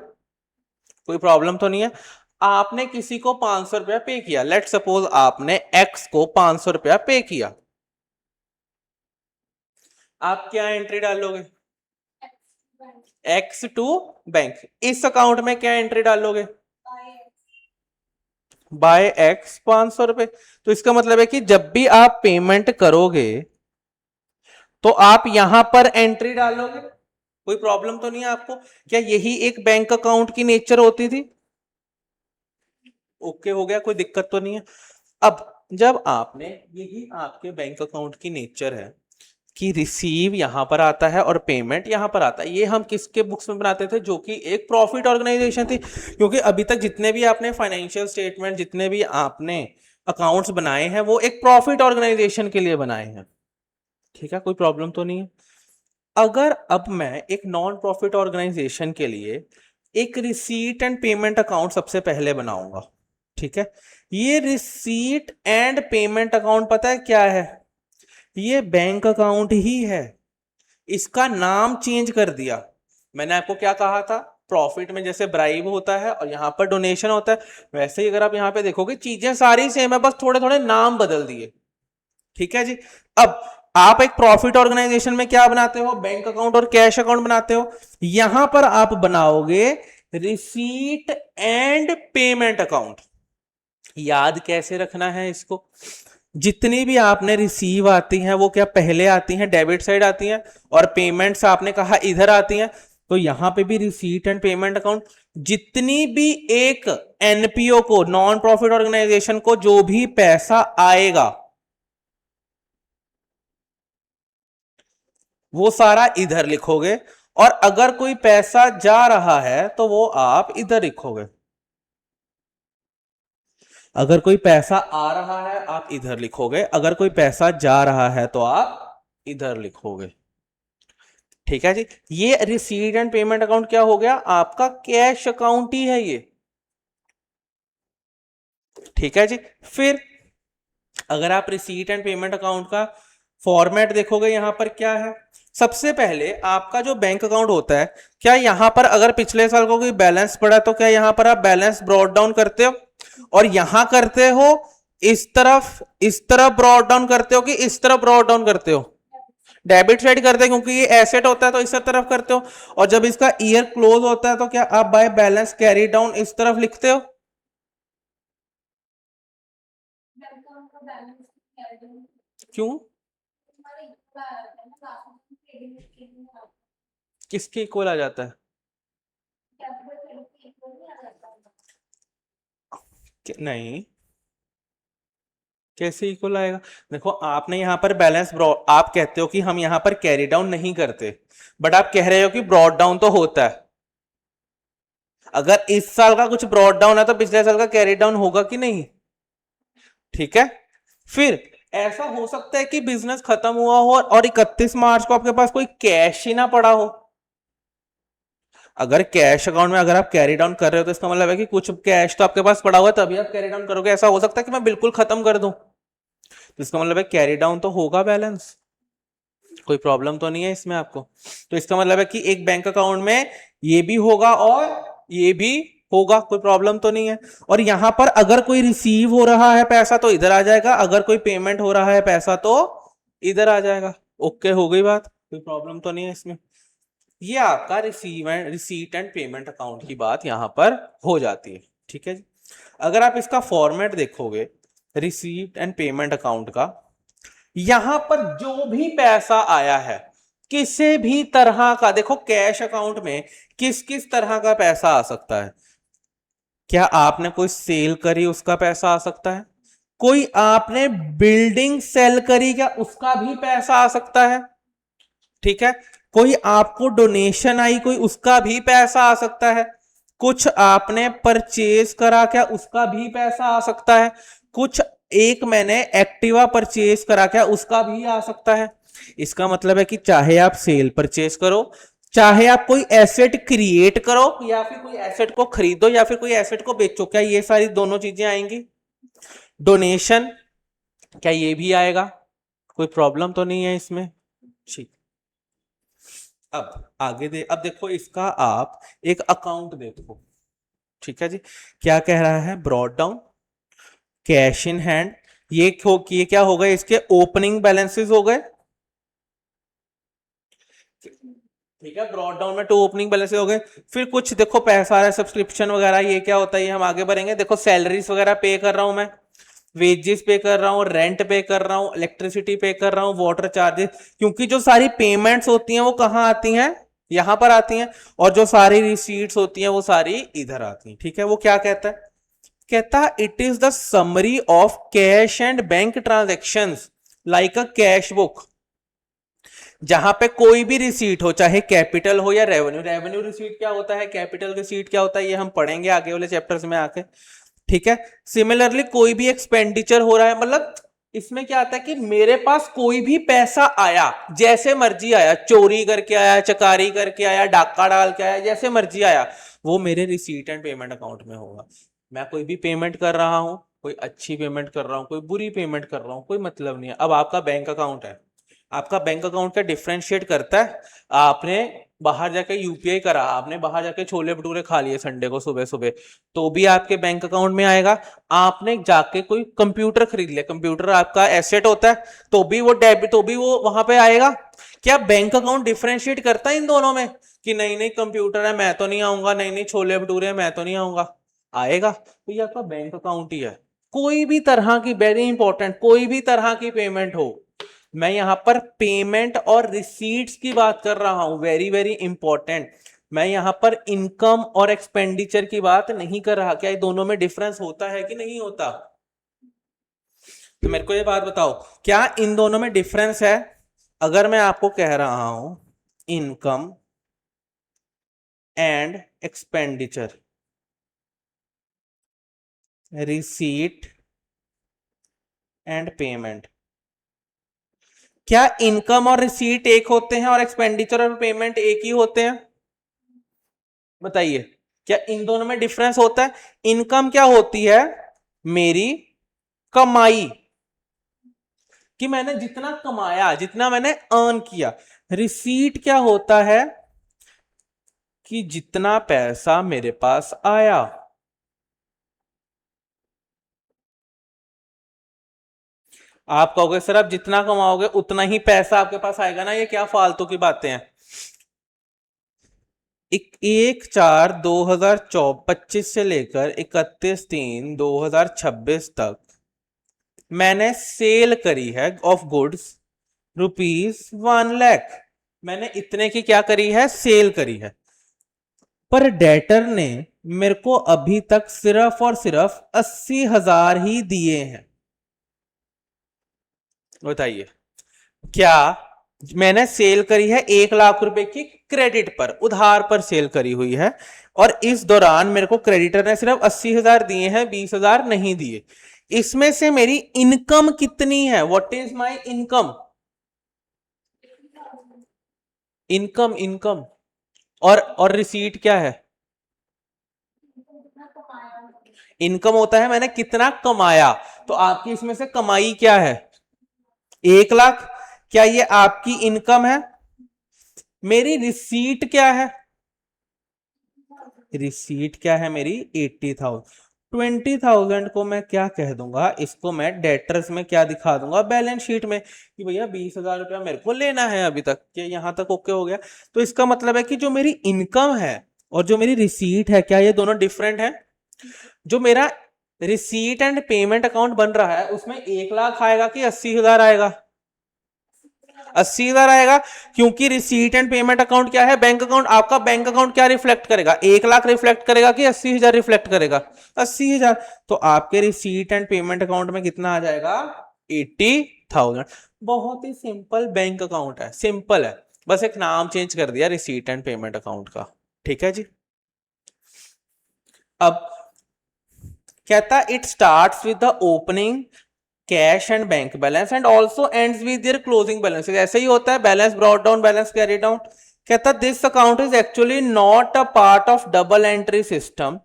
कोई प्रॉब्लम तो नहीं है। आपने किसी को 500 रुपया पे किया, लेट सपोज आपने एक्स को 500 रुपया पे किया, आप क्या एंट्री डालोगे? X to bank. इस अकाउंट में क्या एंट्री डालोगे? बाय एक्स 500 रुपए। तो इसका मतलब है कि जब भी आप पेमेंट करोगे तो आप यहां पर एंट्री डालोगे। कोई प्रॉब्लम तो नहीं है आपको? क्या यही एक बैंक अकाउंट की नेचर होती थी? ओके हो गया, कोई दिक्कत तो नहीं है। अब जब आपने, यही आपके बैंक अकाउंट की नेचर है कि रिसीव यहां पर आता है और पेमेंट यहां पर आता है। ये हम किसके बुक्स में बनाते थे? जो कि एक प्रॉफिट ऑर्गेनाइजेशन थी। क्योंकि अभी तक जितने भी आपने फाइनेंशियल स्टेटमेंट, जितने भी आपने अकाउंट्स बनाए हैं, वो एक प्रॉफिट ऑर्गेनाइजेशन के लिए बनाए हैं। ठीक है, कोई प्रॉब्लम तो नहीं है। अगर अब मैं एक नॉन प्रॉफिट ऑर्गेनाइजेशन के लिए एक रिसीट एंड पेमेंट अकाउंट सबसे पहले बनाऊंगा। ठीक है, ये रिसीट एंड पेमेंट अकाउंट पता है क्या है? ये बैंक अकाउंट ही है, इसका नाम चेंज कर दिया। मैंने आपको क्या कहा था? प्रॉफिट में जैसे ब्राइब होता है और यहां पर डोनेशन होता है, वैसे ही अगर आप यहां पे देखोगे चीजें सारी सेम है, बस थोड़े थोड़े नाम बदल दिए। ठीक है जी। अब आप एक प्रॉफिट ऑर्गेनाइजेशन में क्या बनाते हो? बैंक अकाउंट और कैश अकाउंट बनाते हो। यहां पर आप बनाओगे रिसीट एंड पेमेंट अकाउंट। याद कैसे रखना है इसको? जितनी भी आपने रिसीव आती हैं वो क्या पहले आती हैं, डेबिट साइड आती हैं, और पेमेंट्स आपने कहा इधर आती हैं। तो यहां पे भी रिसीट एंड पेमेंट अकाउंट, जितनी भी एक एनपीओ को, नॉन प्रॉफिट ऑर्गेनाइजेशन को जो भी पैसा आएगा वो सारा इधर लिखोगे, और अगर कोई पैसा जा रहा है तो वो आप इधर लिखोगे। अगर कोई पैसा आ रहा है आप इधर लिखोगे, अगर कोई पैसा जा रहा है तो आप इधर लिखोगे। ठीक है जी। ये रिसीट एंड पेमेंट अकाउंट क्या हो गया? आपका कैश अकाउंट ही है ये। ठीक है जी। फिर अगर आप रिसीट एंड पेमेंट अकाउंट का फॉर्मेट देखोगे, यहां पर क्या है? सबसे पहले आपका जो बैंक अकाउंट होता है, क्या यहां पर अगर पिछले साल का कोई बैलेंस पड़ा तो क्या यहां पर आप बैलेंस ब्रॉड डाउन करते हो? और यहां करते हो इस तरफ ब्रॉड डाउन करते हो कि इस तरफ ब्रॉड डाउन करते हो? डेबिट साइड करते हैं क्योंकि ये एसेट होता है तो इस तरफ करते हो। और जब इसका ईयर क्लोज होता है तो क्या आप बाय बैलेंस कैरी डाउन इस तरफ लिखते हो? क्यों? किसके इक्वल आ जाता है? नहीं, कैसे इक्वल आएगा? देखो आपने यहां पर बैलेंस, आप कहते हो कि हम यहां पर कैरी डाउन नहीं करते, बट आप कह रहे हो कि ब्रॉड डाउन तो होता है। अगर इस साल का कुछ ब्रॉड डाउन है तो पिछले साल का कैरी डाउन होगा कि नहीं? ठीक है। फिर ऐसा हो सकता है कि बिजनेस खत्म हुआ हो और 31 मार्च को आपके पास कोई कैश ही ना पड़ा हो। अगर कैश अकाउंट में अगर आप कैरी डाउन कर रहे हो तो इसका मतलब है कि कुछ कैश तो आपके पास पड़ा हुआ है, तभी आप कैरी डाउन करोगे। ऐसा हो सकता है कि मैं बिल्कुल खत्म कर दूं, तो इसका मतलब है कैरी डाउन तो होगा बैलेंस। कोई प्रॉब्लम तो नहीं है इसमें आपको? तो इसका मतलब है कि एक बैंक अकाउंट में ये भी होगा और ये भी होगा, कोई प्रॉब्लम तो नहीं है। और यहां पर अगर कोई रिसीव हो रहा है पैसा तो इधर आ जाएगा, अगर कोई पेमेंट हो रहा है पैसा तो इधर आ जाएगा। ओके हो गई बात, कोई प्रॉब्लम तो नहीं है इसमें। ये आपका रिसीट एंड पेमेंट अकाउंट की बात यहां पर हो जाती है। ठीक है जी। अगर आप इसका फॉर्मेट देखोगे रिसीप्ट एंड पेमेंट अकाउंट का, यहां पर जो भी पैसा आया है किसी भी तरह का, देखो कैश अकाउंट में किस किस तरह का पैसा आ सकता है। क्या आपने कोई सेल करी उसका पैसा आ सकता है, कोई आपने बिल्डिंग सेल करी क्या उसका भी पैसा आ सकता है, ठीक है, कोई आपको डोनेशन आई कोई उसका भी पैसा आ सकता है, कुछ आपने परचेज करा क्या उसका भी पैसा आ सकता है, कुछ एक मैंने एक्टिवा परचेज करा क्या उसका भी आ सकता है। इसका मतलब है कि चाहे आप सेल परचेज करो, चाहे आप कोई एसेट क्रिएट करो, या फिर कोई एसेट को खरीदो, या फिर कोई एसेट को बेचो, क्या ये सारी दोनों चीजें आएंगी। डोनेशन, क्या ये भी आएगा, कोई प्रॉब्लम तो नहीं है इसमें, ठीक। अब आगे अब देखो इसका आप एक अकाउंट देखो, ठीक है जी। क्या कह रहा है, brought down cash in hand, ये क्या हो गए, इसके ओपनिंग बैलेंसेस हो गए, ठीक है, ब्रॉट डाउन में 2 ओपनिंग बैलेंसेस हो गए। फिर कुछ देखो पैसा आ रहा है सब्सक्रिप्शन वगैरह, ये क्या होता है ये हम आगे बढ़ेंगे। देखो सैलरीज वगैरह पे कर रहा हूं मैं, वेजेस पे कर रहा हूँ, रेंट पे कर रहा हूँ, इलेक्ट्रिसिटी पे कर रहा हूँ, वाटर चार्जेस, क्योंकि जो सारी पेमेंट्स होती हैं वो कहाँ आती हैं, यहां पर आती हैं, और जो सारी रिसीट्स होती हैं वो सारी इधर आती हैं, ठीक है। वो क्या कहता है, कहता it is the summary of cash and bank transactions like a cash book, जहां पे कोई भी रिसीट हो, चाहे कैपिटल हो या रेवेन्यू, रेवेन्यू रिसीट क्या होता है, कैपिटल रिसीट क्या होता है, ये हम पढ़ेंगे आगे वाले चैप्टर्स में आके, ठीक है। सिमिलरली कोई भी एक्सपेंडिचर हो रहा है, मतलब इसमें क्या आता है कि मेरे पास कोई भी पैसा आया, जैसे मर्जी आया, चोरी करके आया, चकारी करके आया, डाका डाल के आया, जैसे मर्जी आया, वो मेरे रिसीट एंड पेमेंट अकाउंट में होगा। मैं कोई भी पेमेंट कर रहा हूं, कोई अच्छी पेमेंट कर रहा हूं, कोई बुरी पेमेंट कर रहा हूं, कोई मतलब नहीं है। अब आपका बैंक अकाउंट है, आपका बैंक अकाउंट का डिफरेंशिएट करता है, आपने बाहर जाके यूपीआई करा, आपने बाहर जाके छोले भटूरे खा लिए संडे को सुबह सुबह, तो भी आपके बैंक अकाउंट में आएगा। आपने जाके कोई कंप्यूटर खरीद लिया, कंप्यूटर आपका एसेट होता है, तो भी वो डेबिट, तो भी वो वहां पे आएगा। क्या बैंक अकाउंट डिफरेंशिएट करता है इन दोनों में कि नहीं नहीं कंप्यूटर है मैं तो नहीं आऊंगा, नहीं नहीं छोले भटूरे मैं तो नहीं आऊंगा, आएगा। तो ये आपका बैंक अकाउंट ही है। कोई भी तरह की, वेरी इंपॉर्टेंट, कोई भी तरह की पेमेंट हो, मैं यहां पर पेमेंट और रिसीट्स की बात कर रहा हूं, वेरी वेरी इंपॉर्टेंट। मैं यहां पर इनकम और एक्सपेंडिचर की बात नहीं कर रहा। क्या ये दोनों में डिफरेंस होता है कि नहीं होता, तो मेरे को ये बात बताओ, क्या इन दोनों में डिफरेंस है। अगर मैं आपको कह रहा हूं income and expenditure, receipt and payment, क्या इनकम और रिसीट एक होते हैं और एक्सपेंडिचर और पेमेंट एक ही होते हैं, बताइए। क्या इन दोनों में डिफरेंस होता है। इनकम क्या होती है, मेरी कमाई, कि मैंने जितना कमाया, जितना मैंने अर्न किया। रिसीट क्या होता है, कि जितना पैसा मेरे पास आया। आप कहोगे सर आप जितना कमाओगे उतना ही पैसा आपके पास आएगा ना, ये क्या फालतू की बातें हैं। 1/4/2025 से लेकर 31/3/2026 तक मैंने सेल करी है ऑफ गुड्स ₹1 लाख, मैंने इतने की क्या करी है, सेल करी है। पर डेटर ने मेरे को अभी तक सिर्फ और सिर्फ 80,000 ही दिए हैं। बताइए, क्या मैंने सेल करी है 1 लाख रुपए की क्रेडिट पर, उधार पर सेल करी हुई है, और इस दौरान मेरे को क्रेडिटर ने सिर्फ 80,000 दिए हैं, 20,000 नहीं दिए। इसमें से मेरी इनकम कितनी है, what is my income, income income, और रिसीट क्या है, इनकम होता है मैंने कितना कमाया। तो आपकी इसमें से कमाई क्या है, 1 लाख, क्या ये आपकी इनकम है। मेरी रिसीट क्या है, रिसीट क्या है मेरी 80,000। 20,000 को मैं क्या कह दूंगा, इसको मैं डेटर्स में क्या दिखा दूंगा, बैलेंस शीट में, कि भैया 20,000 रुपया मेरे को लेना है अभी तक। क्या यहां तक ओके हो गया। तो इसका मतलब है कि जो मेरी इनकम है और जो मेरी रिसीट है, क्या ये दोनों डिफरेंट है। जो मेरा रिसीट एंड पेमेंट अकाउंट बन रहा है उसमें 1 लाख आएगा कि 80,000 आएगा? 80,000 आएगा, क्योंकि रिसीट एंड पेमेंट अकाउंट क्या है? Bank account. आपका बैंक अकाउंट क्या रिफ्लेक्ट करेगा? 1 लाख रिफ्लेक्ट करेगा कि 80,000 रिफ्लेक्ट करेगा? 80,000। तो आपके रिसीट एंड पेमेंट अकाउंट में कितना आ जाएगा? 80,000। बहुत ही सिंपल बैंक अकाउंट है, सिंपल है, बस एक नाम चेंज कर दिया रिसीट एंड पेमेंट अकाउंट का। ठीक है जी। अब कहता it starts with the opening cash and bank balance and also ends with their closing balance. ऐसे ही होता है, balance brought down, balance carry down. कहता this account is actually not a part of double entry system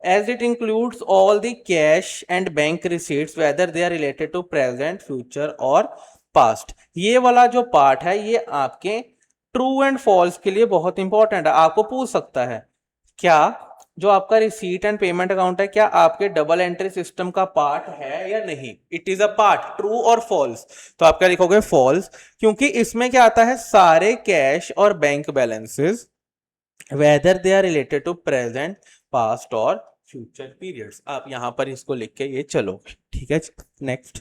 as it includes all the cash and bank receipts whether they are related to present, future और पास्ट। ये वाला जो पार्ट है ये आपके ट्रू एंड फॉल्स के लिए बहुत इंपॉर्टेंट है। आपको पूछ सकता है क्या जो आपका रिसीट एंड पेमेंट अकाउंट है क्या आपके डबल एंट्री सिस्टम का पार्ट है या नहीं? It is a part, true और फॉल्स। तो आप क्या लिखोगे? फॉल्स, क्योंकि इसमें क्या आता है? सारे कैश और bank balances whether they are related to present, past और फ्यूचर पीरियड्स। आप यहां पर इसको लिख के ये चलोगे। ठीक है। नेक्स्ट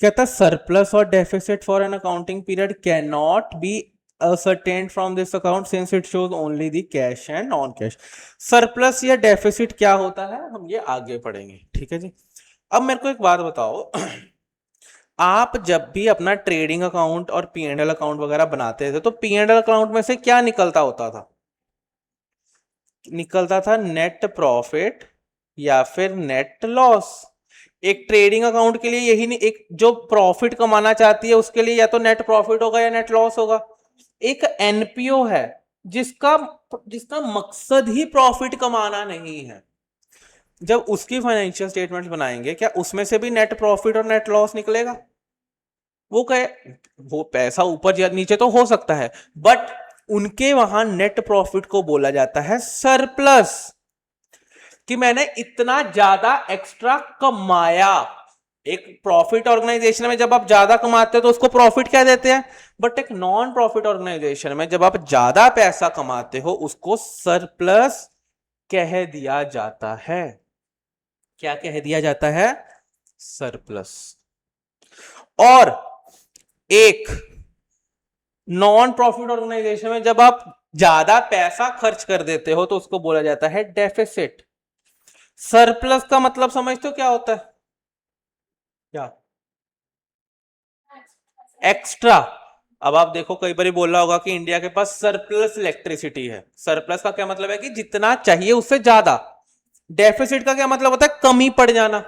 कहता सरप्लस और deficit for an accounting period can not be ascertained from this account since it shows only the cash and non cash। Surplus या डेफिसिट क्या होता है हम ये आगे पढ़ेंगे। ठीक है जी। अब मेरे को एक बात बताओ आप जब भी अपना ट्रेडिंग अकाउंट और पीएनएल अकाउंट वगैरह बनाते थे तो पीएनएल अकाउंट में से क्या निकलता होता था? निकलता था नेट प्रॉफिट या फिर नेट लॉस। एक ट्रेडिंग अकाउंट के लिए यही नहीं, एक जो प्रॉफिट कमाना चाहती है उसके लिए या तो नेट प्रॉफिट होगा या नेट लॉस होगा। एक एनपीओ है जिसका जिसका मकसद ही प्रॉफिट कमाना नहीं है, जब उसकी फाइनेंशियल स्टेटमेंट्स बनाएंगे क्या उसमें से भी नेट प्रॉफिट और नेट लॉस निकलेगा? वो कहे वो पैसा ऊपर या नीचे तो हो सकता है, बट उनके वहां नेट प्रॉफिट को बोला जाता है सरप्लस, कि मैंने इतना ज्यादा एक्स्ट्रा कमाया। एक प्रॉफिट ऑर्गेनाइजेशन में जब आप ज्यादा कमाते हो तो उसको प्रॉफिट कह देते हैं, बट एक नॉन प्रॉफिट ऑर्गेनाइजेशन में जब आप ज्यादा पैसा कमाते हो उसको सरप्लस कह दिया जाता है। क्या कह दिया जाता है? सरप्लस। और एक नॉन प्रॉफिट ऑर्गेनाइजेशन में जब आप ज्यादा पैसा खर्च कर देते हो तो उसको बोला जाता है डेफिसिट। सरप्लस का मतलब समझते हो क्या होता है? क्या? एक्स्ट्रा। अब आप देखो कई बार बोला होगा कि इंडिया के पास सरप्लस इलेक्ट्रिसिटी है। सरप्लस का क्या मतलब है? कि जितना चाहिए उससे ज्यादा। डेफिसिट का क्या मतलब होता है? कमी पड़ जाना।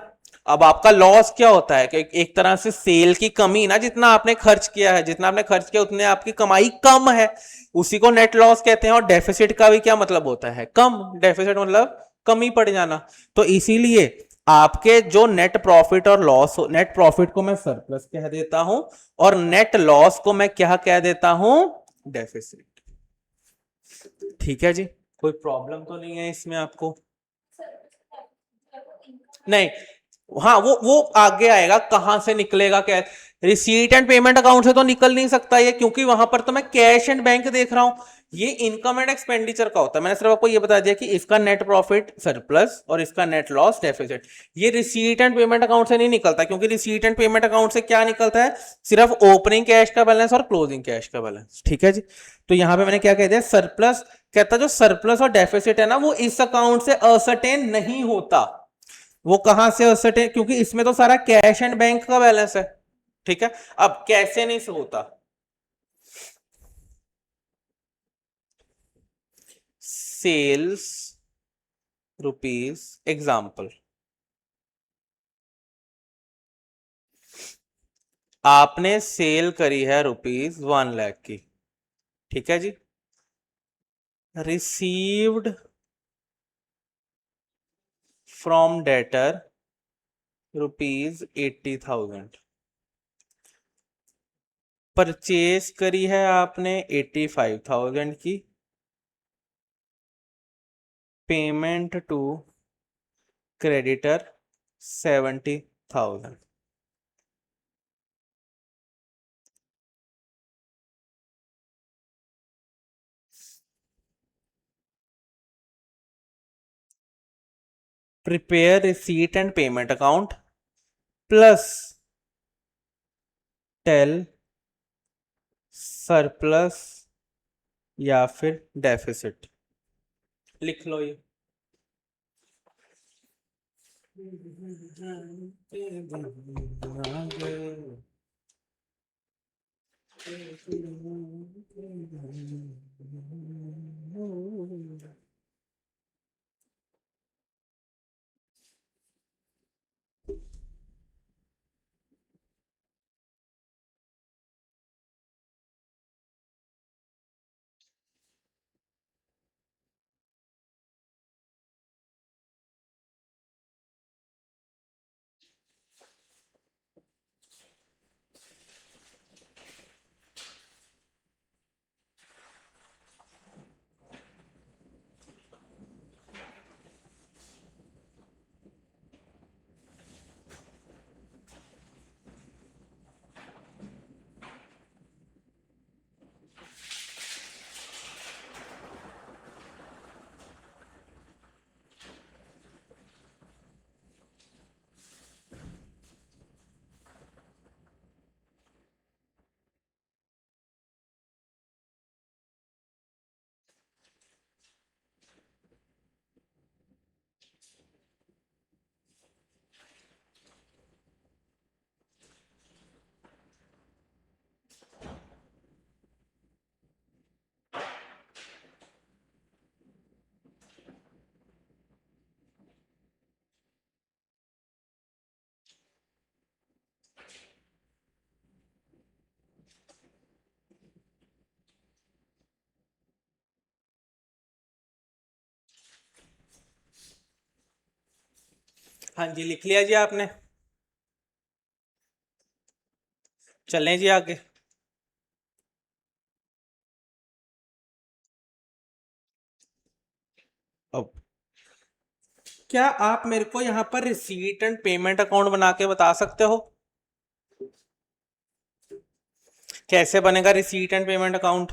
अब आपका लॉस क्या होता है? कि एक तरह से सेल की कमी ना, जितना आपने खर्च किया है, जितना आपने खर्च किया उतने आपकी कमाई कम है, उसी को नेट लॉस कहते हैं। और डेफिसिट का भी क्या मतलब होता है? कम। डेफिसिट मतलब कमी पड़ जाना। तो इसीलिए आपके जो नेट प्रॉफिट और लॉस, नेट प्रॉफिट को मैं सरप्लस कह देता हूं और नेट लॉस को मैं क्या कह देता हूं? डेफिसिट। ठीक है जी। कोई प्रॉब्लम तो नहीं है इसमें आपको? नहीं, हाँ वो आगे आएगा कहां से निकलेगा क्या। रिसीट एंड पेमेंट अकाउंट से तो निकल नहीं सकता ये, क्योंकि वहां पर तो मैं कैश एंड बैंक देख रहा हूं। ये इनकम एंड एक्सपेंडिचर का होता है। मैंने सिर्फ आपको ये बता दिया कि इसका नेट प्रॉफिट सरप्लस और इसका नेट लॉस डेफिसिट। ये रिसीट एंड पेमेंट अकाउंट से नहीं निकलता, क्योंकि रिसीट एंड पेमेंट अकाउंट से क्या निकलता है? सिर्फ ओपनिंग कैश का बैलेंस और क्लोजिंग कैश का बैलेंस। ठीक है जी। तो यहां पे मैंने क्या कह दिया? सरप्लस। कहता जो सरप्लस और डेफिसिट है ना वो इस अकाउंट से असर्टेन नहीं होता। वो कहां से असर्टेन? क्योंकि इसमें तो सारा कैश एंड बैंक का बैलेंस है। ठीक है। अब कैसे नहीं से होता? सेल्स रुपीस, एग्जाम्पल आपने सेल करी है ₹1,00,000 की। ठीक है जी। Received from debtor ₹80,000। परचेज करी है आपने 85,000 की। Payment to creditor 70,000। Prepare receipt and payment account plus tell surplus या फिर डेफिसिट। लिख लो ये। हाँ जी, लिख लिया जी आपने। चलें जी आगे। अब क्या आप मेरे को यहाँ पर रिसीट एंड पेमेंट अकाउंट बना के बता सकते हो कैसे बनेगा रिसीट एंड पेमेंट अकाउंट?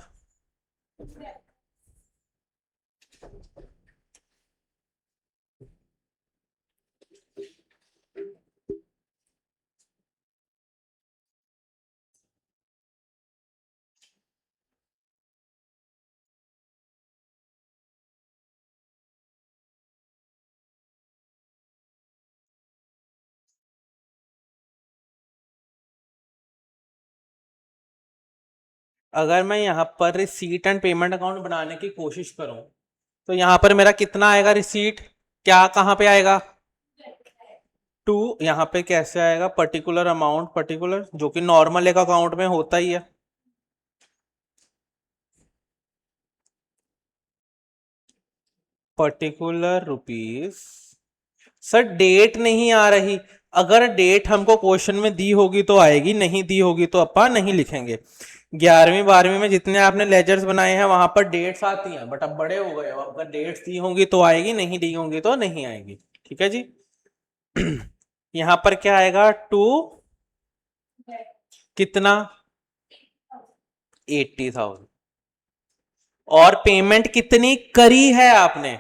अगर मैं यहाँ पर रिसीट एंड पेमेंट अकाउंट बनाने की कोशिश करूं तो यहाँ पर मेरा कितना आएगा रिसीट? क्या कहाँ पे आएगा? टू। यहाँ पे कैसे आएगा? पर्टिकुलर अमाउंट, पर्टिकुलर, जो कि नॉर्मल एक अकाउंट में होता ही है। Particular rupees. सर डेट नहीं आ रही। अगर डेट हमको क्वेश्चन में दी होगी तो आएगी, नहीं दी होगी तो अपन नहीं लिखेंगे। 11वीं 12वीं में जितने आपने लेजर्स बनाए हैं वहां पर डेट्स आती हैं, बट अब बड़े हो गए हो, अगर डेट्स दी होंगी तो आएगी, नहीं दी होंगी तो नहीं आएगी। ठीक है जी। यहां पर क्या आएगा? टू कितना? 80,000। और पेमेंट कितनी करी है आपने?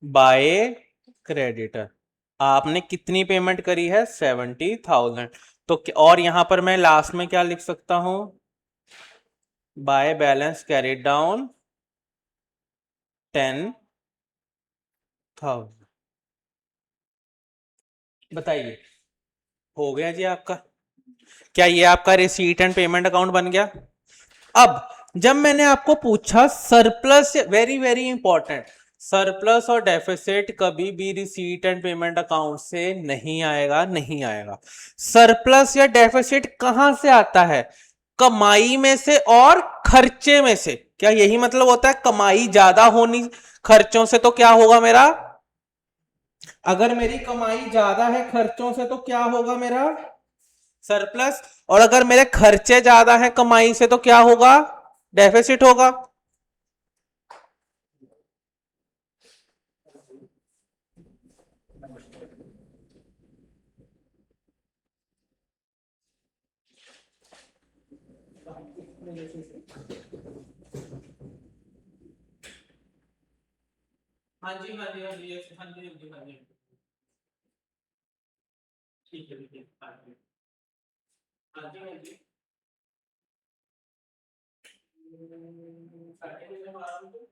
By creditor. आपने कितनी पेमेंट करी है? 70,000। तो और यहां पर मैं लास्ट में क्या लिख सकता हूं? By balance carried down 10,000। बताइए, हो गया जी आपका? क्या ये आपका रिसीट एंड पेमेंट अकाउंट बन गया? अब जब मैंने आपको पूछा surplus, very very important, surplus और डेफिसिट कभी भी रिसीट एंड पेमेंट अकाउंट से नहीं आएगा, नहीं आएगा। सरप्लस या डेफिसिट कहां से आता है? कमाई में से और खर्चे में से। क्या यही मतलब होता है? कमाई ज्यादा होनी खर्चों से तो क्या होगा मेरा? अगर मेरी कमाई ज्यादा है खर्चों से तो क्या होगा मेरा? सरप्लस। और अगर मेरे खर्चे ज्यादा हैं कमाई से तो क्या होगा? डेफिसिट होगा। हाँ जी हाँ जी हाँ जी yes, हाँ जी हाँ जी हाँ जी ठीक है ठीक है हाँ जी हाँ जी हाँ जी Saturday में बात हुई थी।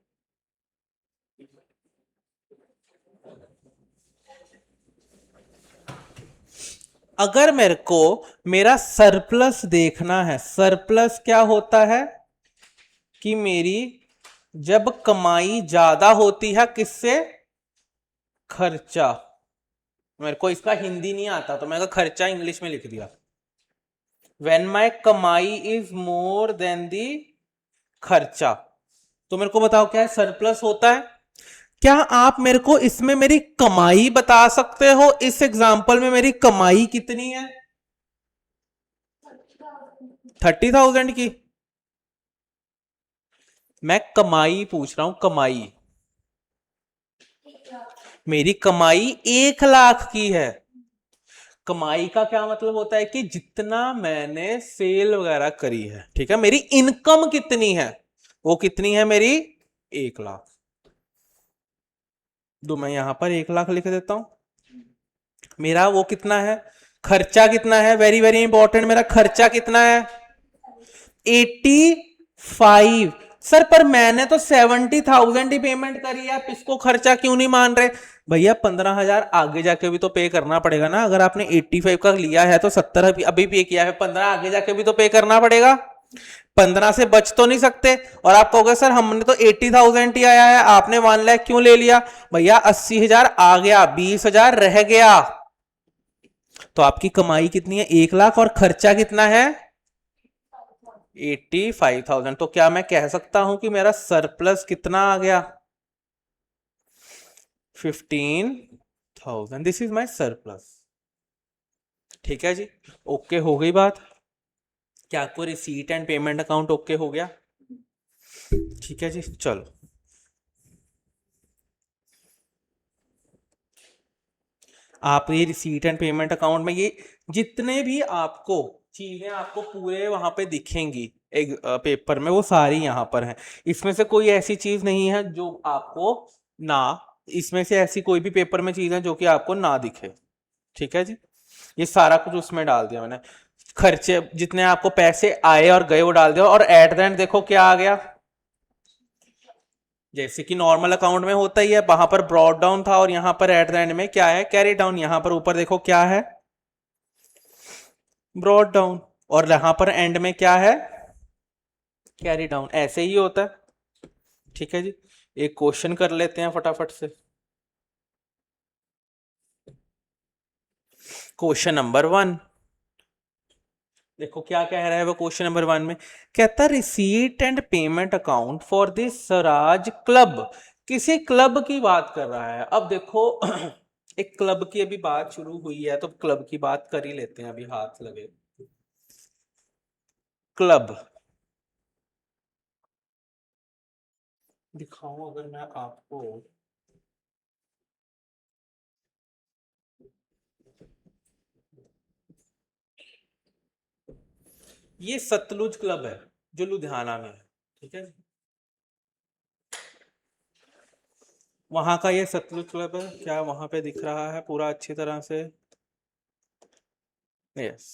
अगर मेरे को मेरा सरप्लस देखना है, सरप्लस क्या होता है कि मेरी जब कमाई ज्यादा होती है किससे, खर्चा। मेरे को इसका हिंदी नहीं आता तो मैंने खर्चा इंग्लिश में लिख दिया। व्हेन माय कमाई इज मोर देन दी खर्चा। तो मेरे को बताओ क्या है सरप्लस होता है। क्या आप मेरे को इसमें मेरी कमाई बता सकते हो, इस एग्जाम्पल में मेरी कमाई कितनी है, 30,000 की। मैं कमाई पूछ रहा हूं, कमाई। मेरी कमाई 1 लाख की है। कमाई का क्या मतलब होता है कि जितना मैंने सेल वगैरह करी है, ठीक है, मेरी इनकम कितनी है, वो कितनी है मेरी 1 लाख। तो मैं यहां पर 1 लाख लिख देता हूं। मेरा वो कितना है, खर्चा कितना है, वेरी वेरी इंपॉर्टेंट, मेरा खर्चा कितना है 85। सर पर मैंने तो 70,000 ही पेमेंट करी है, आप इसको खर्चा क्यों नहीं मान रहे। भैया 15,000 आगे जाके भी तो पे करना पड़ेगा ना। अगर आपने 85 का लिया है तो 70 अभी पे किया है, 15 आगे जाके भी तो पे करना पड़ेगा। 15 से बच तो नहीं सकते। और आप कहोगे सर हमने तो 80,000 ही आया है, आपने 1 लाख क्यों ले लिया। भैया 80,000 आ गया, 20,000 रह गया। तो आपकी कमाई कितनी है 1 लाख और खर्चा कितना है 85,000। तो क्या मैं कह सकता हूं कि मेरा सरप्लस कितना आ गया 15,000। This is my surplus. ठीक है जी, ओके हो गई बात। क्या आपको receipt and payment account okay हो गया। ठीक है जी चलो। आप ये रिसीट एंड पेमेंट अकाउंट में ये जितने भी आपको चीजें आपको पूरे वहां पे दिखेंगी एक पेपर में, वो सारी यहाँ पर हैं। इसमें से कोई ऐसी चीज नहीं है जो आपको ना, इसमें से ऐसी कोई भी पेपर में चीज है जो कि आपको ना दिखे। ठीक है जी, ये सारा कुछ उसमें डाल दिया मैंने। खर्चे जितने आपको पैसे आए और गए वो डाल दिया, और एट द एंड देखो क्या आ गया। जैसे कि नॉर्मल अकाउंट में होता ही है, वहां पर ब्रॉड डाउन था और यहां पर एट द एंड में क्या है कैरी डाउन। यहां पर ऊपर देखो क्या है ब्रॉड डाउन, और यहां पर एंड में क्या है कैरी डाउन। ऐसे ही होता है। ठीक है जी, एक क्वेश्चन कर लेते हैं फटाफट से। क्वेश्चन नंबर 1 देखो क्या कह रहा है वो क्वेश्चन नंबर 1 में। कहता receipt and payment account for this Swaraj club. किसी क्लब की बात कर रहा है। अब देखो एक क्लब की अभी बात शुरू हुई है तो क्लब की बात कर ही लेते हैं, अभी हाथ लगे। क्लब दिखाऊं अगर मैं आपको, ये सतलुज क्लब है जो लुधियाना में है। ठीक है, वहां का ये सतलुज क्लब है। क्या वहां पे दिख रहा है पूरा अच्छी तरह से। यस।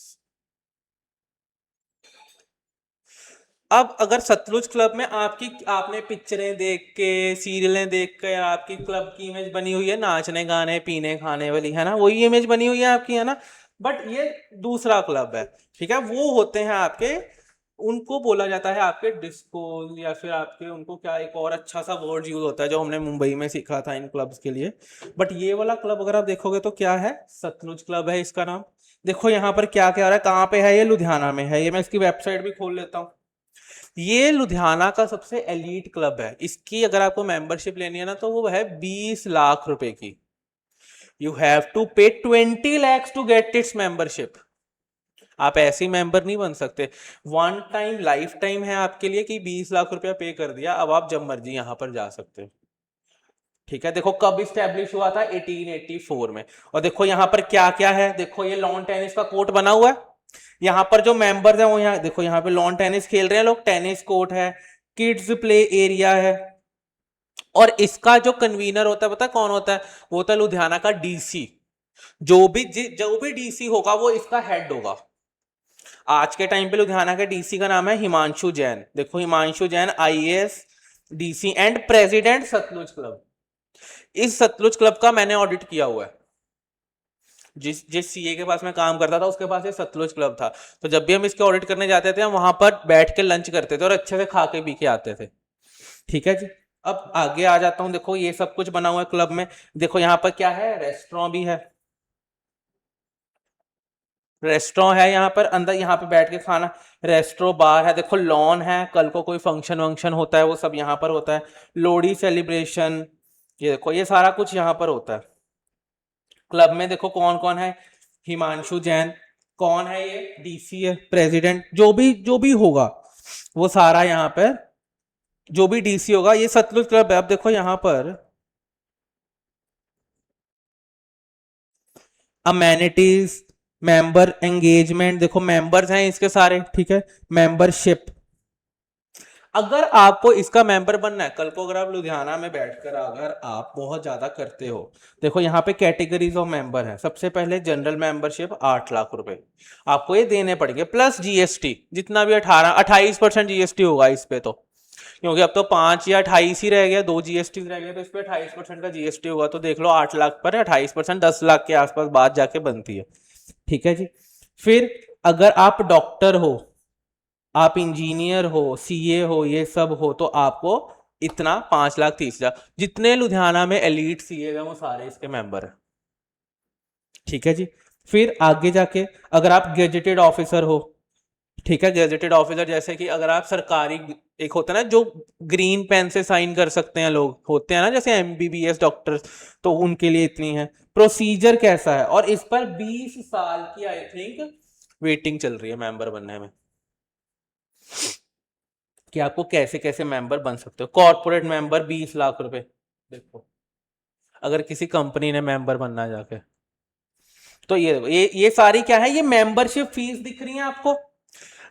अब अगर सतलुज क्लब में आपकी आपने पिक्चरें देख के सीरियलें देख के आपकी क्लब की इमेज बनी हुई है, नाचने गाने पीने खाने वाली, है ना, वही इमेज बनी हुई है आपकी, है ना। बट ये दूसरा क्लब है। ठीक है, वो होते हैं आपके, उनको बोला जाता है आपके डिस्को, या फिर आपके उनको क्या एक और अच्छा सा वर्ड यूज होता है जो हमने मुंबई में सीखा था इन क्लब्स के लिए। बट ये वाला क्लब अगर आप देखोगे तो क्या है, सतलुज क्लब है इसका नाम। देखो यहाँ पर क्या क्या आ रहा है, कहाँ पे है, ये लुधियाना में है। ये मैं इसकी वेबसाइट भी खोल लेता हूँ। ये लुधियाना का सबसे एलीट क्लब है। इसकी अगर आपको मेंबरशिप लेनी है ना तो वो है 20 लाख रुपए की। You have to pay 20 lakhs to get its membership. आप ऐसे ही मेंबर नहीं बन सकते। वन टाइम लाइफ टाइम है आपके लिए कि 20 लाख रुपया पे कर दिया, अब आप जब मर्जी यहां पर जा सकते हो। ठीक है, देखो कब स्टैब्लिश हुआ था 1884 में। और देखो यहां पर क्या क्या है, देखो ये लॉन टेनिस का कोर्ट बना हुआ है। यहाँ पर जो मेंबर्स हैं वो यहाँ देखो, यहाँ पे लॉन टेनिस खेल रहे हैं लोग, टेनिस कोर्ट है, किड्स प्ले एरिया है, और इसका जो कन्वीनर होता है पता है कौन होता है? वो होता है लुधियाना का डीसी। जो भी डीसी होगा वो इसका हेड होगा। आज के टाइम पे लुधियाना के डीसी का नाम है हिमांशु जैन। देखो Himanshu Jain IAS DC and president Sutlej Club. इस सतलुज क्लब का मैंने ऑडिट किया हुआ है। जिस जिस सीए के पास मैं काम करता था उसके पास ये सतलुज क्लब था। तो जब भी हम इसके ऑडिट करने जाते थे हम वहां पर बैठ के लंच करते थे और अच्छे से खा के पी के आते थे। ठीक है जी। अब आगे आ जाता हूँ। देखो ये सब कुछ बना हुआ है क्लब में। देखो यहाँ पर क्या है, रेस्टोरेंट भी है। रेस्टोरेंट है यहाँ पर अंदर, यहाँ पे बैठ के खाना। रेस्टोरेंट बार है, देखो लॉन है, कल को कोई फंक्शन वंक्शन होता है वो सब यहाँ पर होता है। लोहड़ी सेलिब्रेशन, ये देखो ये सारा कुछ यहाँ पर होता है। क्लब में देखो कौन कौन है, हिमांशु जैन कौन है, ये डीसी है, प्रेसिडेंट जो भी होगा वो सारा यहाँ पर, जो भी डीसी होगा ये सतलुज क्लब है। अब देखो यहाँ पर अमेनिटीज, मेंबर एंगेजमेंट, देखो मेंबर्स हैं इसके सारे। ठीक है, मेंबरशिप। अगर आपको इसका मेंबर बनना है कल को, अगर आप लुधियाना में बैठकर अगर आप बहुत ज्यादा करते हो, देखो यहाँ पे कैटेगरीज ऑफ मेंबर है। सबसे पहले जनरल मेंबरशिप 8 लाख रुपए आपको ये देने पड़ेंगे, प्लस जीएसटी जितना भी 28% जीएसटी होगा इस पे। तो क्योंकि अब तो 5 या 28 ही रह गया, 2 जीएसटी रह गए, तो इस पे 28% का जीएसटी होगा। तो देख लो 8 लाख पर 28%, 10 लाख के आसपास बात जाके बनती है। ठीक है जी। फिर अगर आप डॉक्टर हो, आप इंजीनियर हो, सीए हो, ये सब हो, तो आपको इतना 5 लाख 30 हजार। जितने लुधियाना में एलीट सीए हैं वो सारे इसके मेंबर हैं। ठीक है जी। फिर आगे जाके अगर आप गेजेटेड ऑफिसर हो, ठीक है, गेजेटेड ऑफिसर जैसे कि अगर आप सरकारी, एक होता है ना जो ग्रीन पेन से साइन कर सकते हैं लोग, होते हैं ना जैसे एमबीबीएस डॉक्टर, तो उनके लिए इतनी है। प्रोसीजर कैसा है, और इस पर 20 साल की आई थिंक वेटिंग चल रही है मेंबर बनने में, कि आपको कैसे कैसे मेंबर बन सकते हो। कॉर्पोरेट मेंबर 20 लाख रुपए, देखो अगर किसी कंपनी ने मेंबर बनना है जाके। तो ये सारी क्या है, ये मेंबरशिप फीस दिख रही है आपको।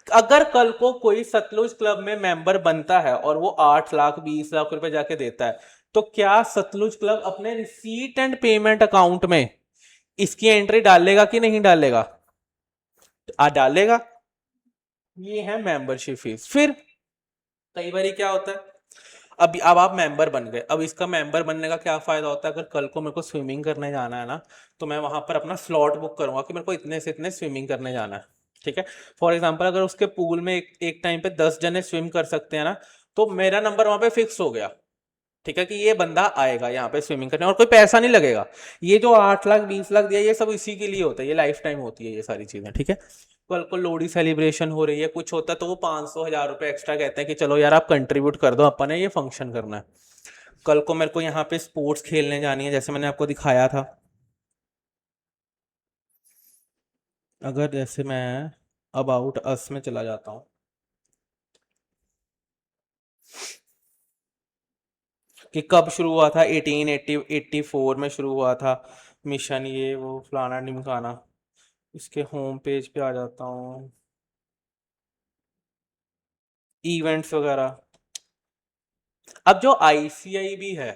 अगर कल को कोई सतलुज क्लब में मेंबर बनता है और वो 8 लाख 20 लाख रुपए जाके देता है, तो क्या सतलुज क्लब अपने रिसीट एंड पेमेंट अकाउंट में इसकी एंट्री डालेगा कि नहीं डालेगा? डालेगा। ये है मेंबरशिप फीस। फिर कई बार क्या होता है, अब आप मेंबर बन गए, अब इसका मेंबर बनने का क्या फायदा होता है? अगर कल को मेरे को स्विमिंग करने जाना है ना, तो मैं वहां पर अपना स्लॉट बुक करूंगा कि मेरे को इतने से इतने स्विमिंग करने जाना है। ठीक है, फॉर एग्जाम्पल अगर उसके पूल में एक टाइम पे 10 जने स्विम कर सकते हैं ना, तो मेरा नंबर वहां पे फिक्स हो गया। ठीक है, कि ये बंदा आएगा यहाँ पे स्विमिंग करने और कोई पैसा नहीं लगेगा। ये जो 8 लाख 20 लाख दिया ये सब इसी के लिए होता है, ये लाइफ टाइम होती है ये सारी चीजें। ठीक है, कल को लोहड़ी सेलिब्रेशन हो रही है, कुछ होता है, तो वो 500 1000 रुपए एक्स्ट्रा कहते हैं कि चलो यार आप कंट्रीब्यूट कर दो, अपन ने ये फंक्शन करना है। कल को मेरे को यहाँ पे स्पोर्ट्स खेलने जानी है, जैसे मैंने आपको दिखाया था। अगर जैसे मैं अबाउट अस में चला जाता हूँ, कि कब शुरू हुआ था, 1884 में शुरू हुआ था मिशन, ये वो फलाना ढिमकाना। इसके होम पेज पे आ जाता हूँ, इवेंट्स वगैरह। अब जो आईसीआई भी है,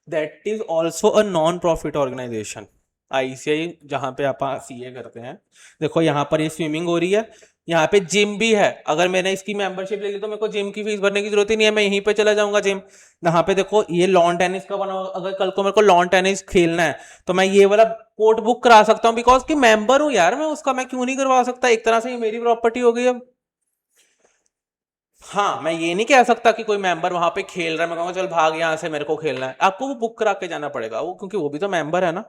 that is also a non profit organisation. ICI जहाँ पे आप सीए करते हैं, देखो यहाँ पर ये स्विमिंग हो रही है, यहाँ पे जिम भी है। अगर मैंने इसकी मेंबरशिप ले ली तो मेरे को जिम की फीस भरने की जरूरत ही नहीं है, मैं यहीं पे चला जाऊंगा जिम। यहाँ पे देखो ये लॉन टेनिस का बना हुआ, अगर कल को मेरे को लॉन टेनिस खेलना है तो मैं ये वाला कोर्ट बुक करा सकता हूँ, बिकॉज कि मेंबर हूँ यार मैं उसका, मैं क्यों नहीं करवा सकता? एक तरह से ये मेरी प्रॉपर्टी हो गई अब। हाँ, मैं ये नहीं कह सकता कि कोई मेंबर वहां पे खेल रहा है मैं कहूँगा चल भाग यहाँ से, मेरे को खेलना है। आपको वो बुक करा के जाना पड़ेगा, वो क्योंकि वो भी तो मेंबर है ना।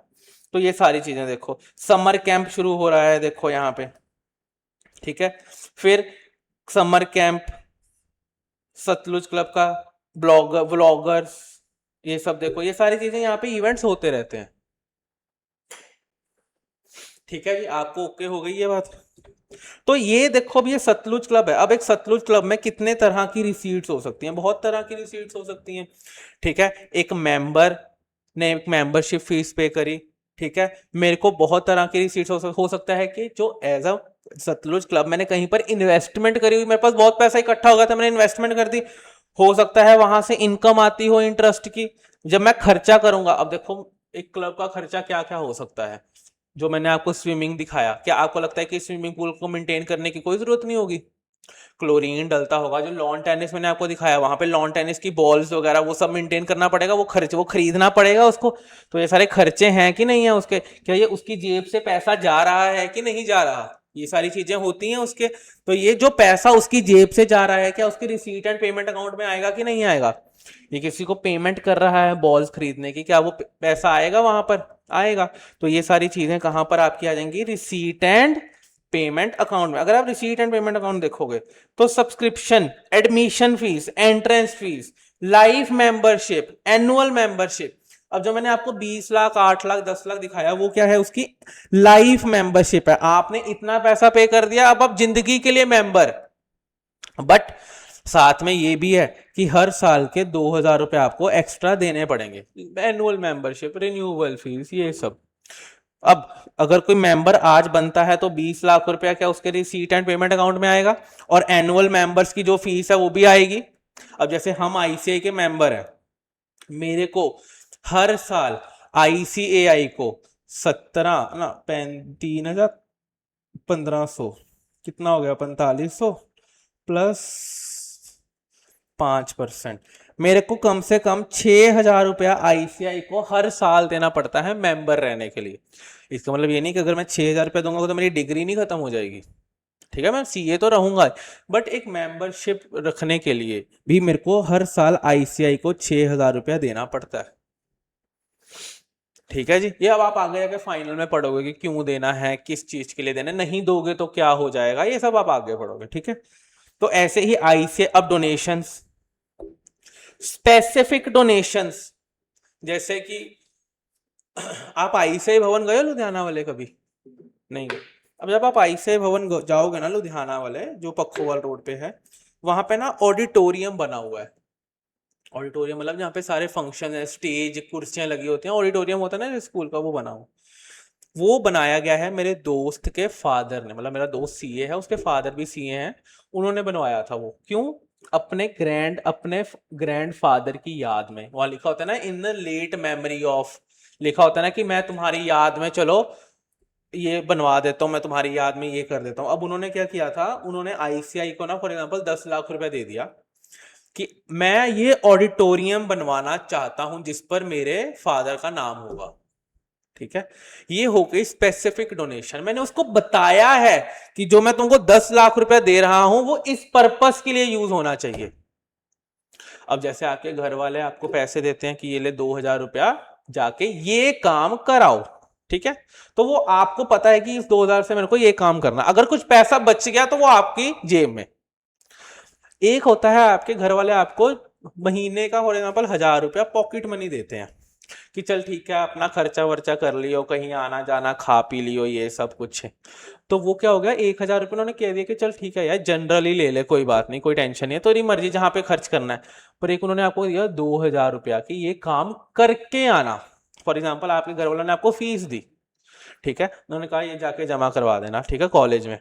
तो ये सारी चीजें देखो, समर कैंप शुरू हो रहा है देखो यहाँ पे। ठीक है, फिर समर कैंप, सतलुज क्लब का, व्लॉगर्स, ये सब देखो, ये सारी चीजें यहाँ पे इवेंट्स होते रहते हैं। ठीक है जी, आपको ओके हो गई ये बात? तो ये देखो, अब ये सतलुज क्लब है। अब एक सतलुज क्लब में कितने तरह की रिसीट्स हो सकती हैं? बहुत तरह की रिसीट्स हो सकती हैं। ठीक है, एक मेंबर ने एक मेंबरशिप फीस पे करी, ठीक है, मेरे को बहुत तरह की रिसीट्स हो सकता है कि जो एज अ सतलुज क्लब मैंने कहीं पर इन्वेस्टमेंट करी हुई, मेरे पास बहुत पैसा इकट्ठा हो गया था, मैंने इन्वेस्टमेंट कर दी, हो सकता है वहां से इनकम आती हो इंटरेस्ट की। जब मैं खर्चा करूंगा, अब देखो एक क्लब का खर्चा क्या क्या हो सकता है। जो मैंने आपको स्विमिंग दिखाया, क्या आपको लगता है कि स्विमिंग पूल को मेंटेन करने की कोई जरूरत नहीं होगी? क्लोरीन डलता होगा। जो लॉन टेनिस मैंने आपको दिखाया, वहां पे लॉन टेनिस की बॉल्स वगैरह वो सब मेंटेन करना पड़ेगा, वो खरीदना पड़ेगा उसको। तो ये सारे खर्चे हैं कि नहीं है उसके? क्या ये उसकी जेब से पैसा जा रहा है कि नहीं जा रहा? ये सारी चीजें होती हैं उसके। तो ये जो पैसा उसकी जेब से जा रहा है, क्या उसकी रिसीट एंड पेमेंट अकाउंट में आएगा कि नहीं आएगा? ये किसी को पेमेंट कर रहा है बॉल्स खरीदने की, क्या वो पैसा आएगा वहां पर? आएगा। तो ये सारी चीजें कहां पर आपकी आ जाएंगी? रिसीट एंड पेमेंट अकाउंट में। अगर आप रिसीट एंड पेमेंट अकाउंट देखोगे तो subscription, admission fees, entrance fees, life membership, annual membership. अब जो मैंने आपको 20 लाख, 8 लाख, 10 लाख दिखाया, वो क्या है? उसकी लाइफ मेंबरशिप है। आपने इतना पैसा पे कर दिया, अब आप जिंदगी के लिए मेंबर। बट साथ में ये भी है कि हर साल के 2,000 रुपए आपको एक्स्ट्रा देने पड़ेंगे। एनुअल मेंबरशिप, रिन्यूअल फीस, ये सब। अब अगर कोई मेंबर आज बनता है तो 20 लाख रुपया क्या उसके रिसीट एंड पेमेंट अकाउंट में आएगा, और एनुअल मेंबर्स की जो फीस है वो भी आएगी। अब जैसे हम आईसीआई के मेंबर हैं, मेरे को हर साल आईसीएआई को 17 ना 3,1500, कितना हो गया? 4500 प्लस 5%। मेरे को कम से कम 6,000 रुपया आईसीआई को हर साल देना पड़ता है मेंबर रहने के लिए। इसका मतलब ये नहीं कि अगर मैं 6,000 रुपया दूंगा तो मेरी डिग्री नहीं खत्म हो जाएगी। ठीक है, मैं सीए तो रहूंगा, बट एक मेंबरशिप रखने के लिए भी मेरे को हर साल आईसीआई को 6,000 रुपया देना पड़ता है। ठीक है जी। ये अब आप आगे जाके फाइनल में पढ़ोगे कि क्यों देना है, किस चीज के लिए देना है, नहीं दोगे तो क्या हो जाएगा, ये सब आप आगे पढ़ोगे। ठीक है, तो ऐसे ही आईसीआई। अब डोनेशंस, स्पेसिफिक डोनेशंस, जैसे कि आप आईसीआई भवन गए लुधियाना वाले कभी? नहीं गए। अब जब आप आईसीआई भवन जाओगे ना लुधियाना वाले, जो पखोवाल रोड पे है, वहां पे ना ऑडिटोरियम बना हुआ है। ऑडिटोरियम मतलब जहाँ पे सारे फंक्शन है, स्टेज, कुर्सियां लगी होती हैं। ऑडिटोरियम होता है ना स्कूल का, वो बना हुआ। वो बनाया गया है मेरे दोस्त के फादर ने, मतलब मेरा दोस्त सीए है, उसके फादर भी सीए हैं। उन्होंने बनवाया था वो। क्यों? अपने ग्रैंड फादर की याद में। वहां लिखा होता है ना, in the late memory of, लिखा होता है ना कि मैं तुम्हारी याद में, चलो ये बनवा देता हूँ, मैं तुम्हारी याद में ये कर देता हूँ। अब उन्होंने क्या किया था, उन्होंने आईसीआई को ना फॉर एग्जाम्पल 10 लाख रुपया दे दिया कि मैं ये ऑडिटोरियम बनवाना चाहता हूं जिस पर मेरे फादर का नाम होगा। ठीक है, ये हो गई स्पेसिफिक डोनेशन। मैंने उसको बताया है कि जो मैं तुमको 10 लाख रुपया दे रहा हूं वो इस पर्पस के लिए यूज होना चाहिए। अब जैसे आपके घर वाले आपको पैसे देते हैं कि ये ले 2,000 रुपया, जाके ये काम कराओ। ठीक है, तो वो आपको पता है कि इस 2,000 से मेरे को ये काम करना। अगर कुछ पैसा बच गया तो वो आपकी जेब में। एक होता है आपके घर वाले आपको महीने का फॉर एग्जाम्पल 1,000 रुपया पॉकेट मनी देते हैं कि चल ठीक है अपना खर्चा वर्चा कर लियो, कहीं आना जाना खा पी लियो, ये सब कुछ है। तो वो क्या हो गया, 1,000 रुपये उन्होंने कह दिया कि चल ठीक है यार जनरली ले ले, कोई बात नहीं, कोई टेंशन नहीं है, तेरी मर्जी जहां पे खर्च करना है। पर एक उन्होंने आपको दिया 2,000 रुपया कि ये काम करके आना। फॉर एग्जाम्पल आपके घर वालों ने आपको फीस दी, ठीक है, उन्होंने कहा ये जाके जमा करवा देना, ठीक है, कॉलेज में।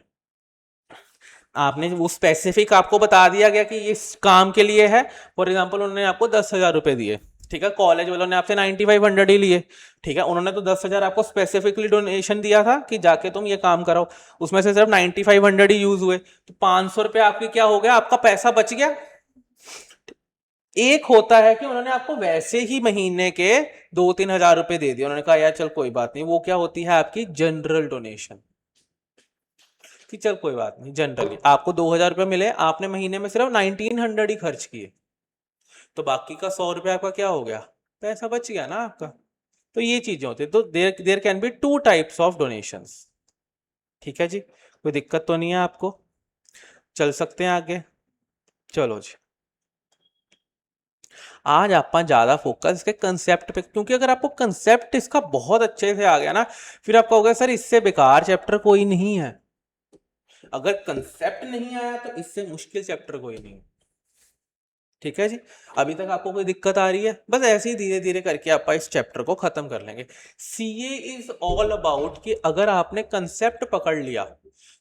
आपने वो स्पेसिफिक आपको बता दिया गया कि इस काम के लिए है। फॉर एग्जाम्पल उन्होंने आपको 10,000 रुपए दिए, ठीक है, कॉलेज वालों ने आपसे 9,500 ही लिए। ठीक है, उन्होंने तो 10,000 आपको स्पेसिफिकली डोनेशन दिया था कि जाके तुम ये काम करो, उसमें से सिर्फ 9,500 ही यूज हुए, तो 500 रुपये आपकी क्या हो गया, आपका पैसा बच गया। एक होता है कि उन्होंने आपको वैसे ही महीने के 2-3 हजार रुपए दे दिए, उन्होंने कहा यार चल कोई बात नहीं, वो क्या होती है आपकी जनरल डोनेशन, कि चल कोई बात नहीं, जनरली आपको 2,000 रुपये मिले, आपने महीने में सिर्फ 1,900 ही खर्च किए, तो बाकी का 100 रुपये आपका क्या हो गया, पैसा बच गया ना आपका। तो ये चीजें होती है। तो there can be 2 types of donations. ठीक है जी, कोई दिक्कत तो नहीं है आपको? चल सकते हैं आगे? चलो जी, आज आप ज्यादा फोकस इसके कंसेप्ट पे, क्योंकि अगर आपको कंसेप्ट इसका बहुत अच्छे से आ गया ना, फिर आप कहोगे सर इससे बेकार चैप्टर कोई नहीं है। अगर कंसेप्ट नहीं आया तो इससे मुश्किल चैप्टर कोई नहीं। ठीक है जी, अभी तक आपको कोई दिक्कत आ रही है? बस ऐसे ही धीरे धीरे करके आप इस चैप्टर को खत्म कर लेंगे। सीए इज ऑल अबाउट कि अगर आपने कंसेप्ट पकड़ लिया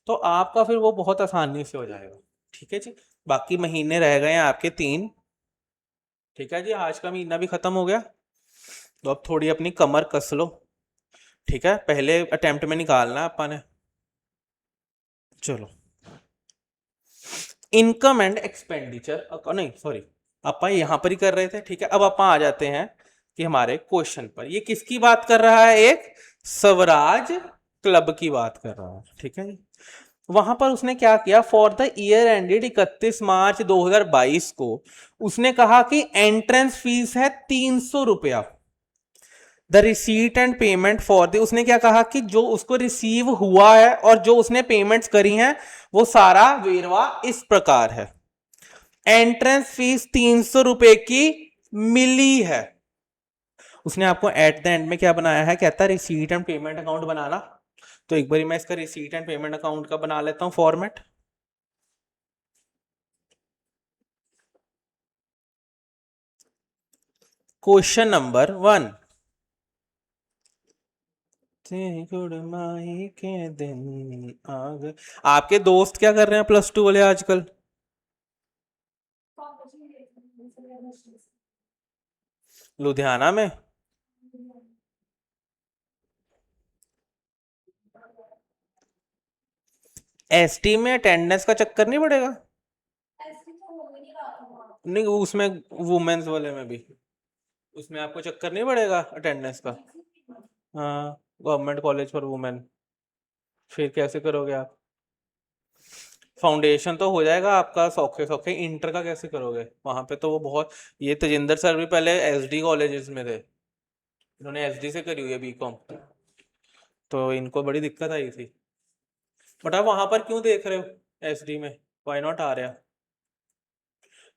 तो आपका फिर वो बहुत आसानी से हो जाएगा। ठीक है जी, बाकी महीने रह गए हैं आपके 3, ठीक है जी, आज का महीना भी खत्म हो गया, तो अब थोड़ी अपनी कमर कस लो। ठीक है, पहले अटेम्प्ट में निकालना है अपन ने। चलो, इनकम एंड एक्सपेंडिचर, नहीं सॉरी, अपन यहाँ पर ही कर रहे थे। ठीक है, अब अपन आ जाते हैं कि हमारे क्वेश्चन पर। ये किसकी बात कर रहा है? एक स्वराज क्लब की बात कर रहा है। ठीक है, वहां पर उसने क्या किया, फॉर द ईयर एंडेड 31 मार्च 2022 को उसने कहा कि एंट्रेंस फीस है 300 रुपया। The receipt and payment for the, उसने क्या कहा कि जो उसको रिसीव हुआ है और जो उसने पेमेंट्स करी हैं वो सारा वेरवा इस प्रकार है। एंट्रेंस फीस 300 रुपए की मिली है। उसने आपको एट द एंड में क्या बनाया है, कहता है रिसीट एंड पेमेंट अकाउंट बनाना। तो एक बार मैं इसका रिसीट एंड पेमेंट अकाउंट का बना लेता हूं फॉर्मेट। क्वेश्चन नंबर 1, माही के दिन आ गए। आपके दोस्त क्या कर रहे हैं +2 वाले आजकल? लुधियाना में? एसटी में अटेंडेंस का चक्कर नहीं पड़ेगा? नहीं, उसमें वुमेन्स वाले में भी, उसमें आपको चक्कर नहीं पड़ेगा अटेंडेंस का? हाँ, गवर्नमेंट कॉलेज फॉर वुमेन। फिर कैसे करोगे आप? फाउंडेशन तो हो जाएगा आपका सौखे सौखे, इंटर का कैसे करोगे वहां पे? तो वो बहुत, ये तेजिंदर सर भी पहले एसडी कॉलेजेस में थे, इन्होंने एसडी से करी हुई है बीकॉम, तो इनको बड़ी दिक्कत आई थी। बट आप वहां पर क्यों देख रहे हो एसडी में? व्हाई नॉट आ रहा?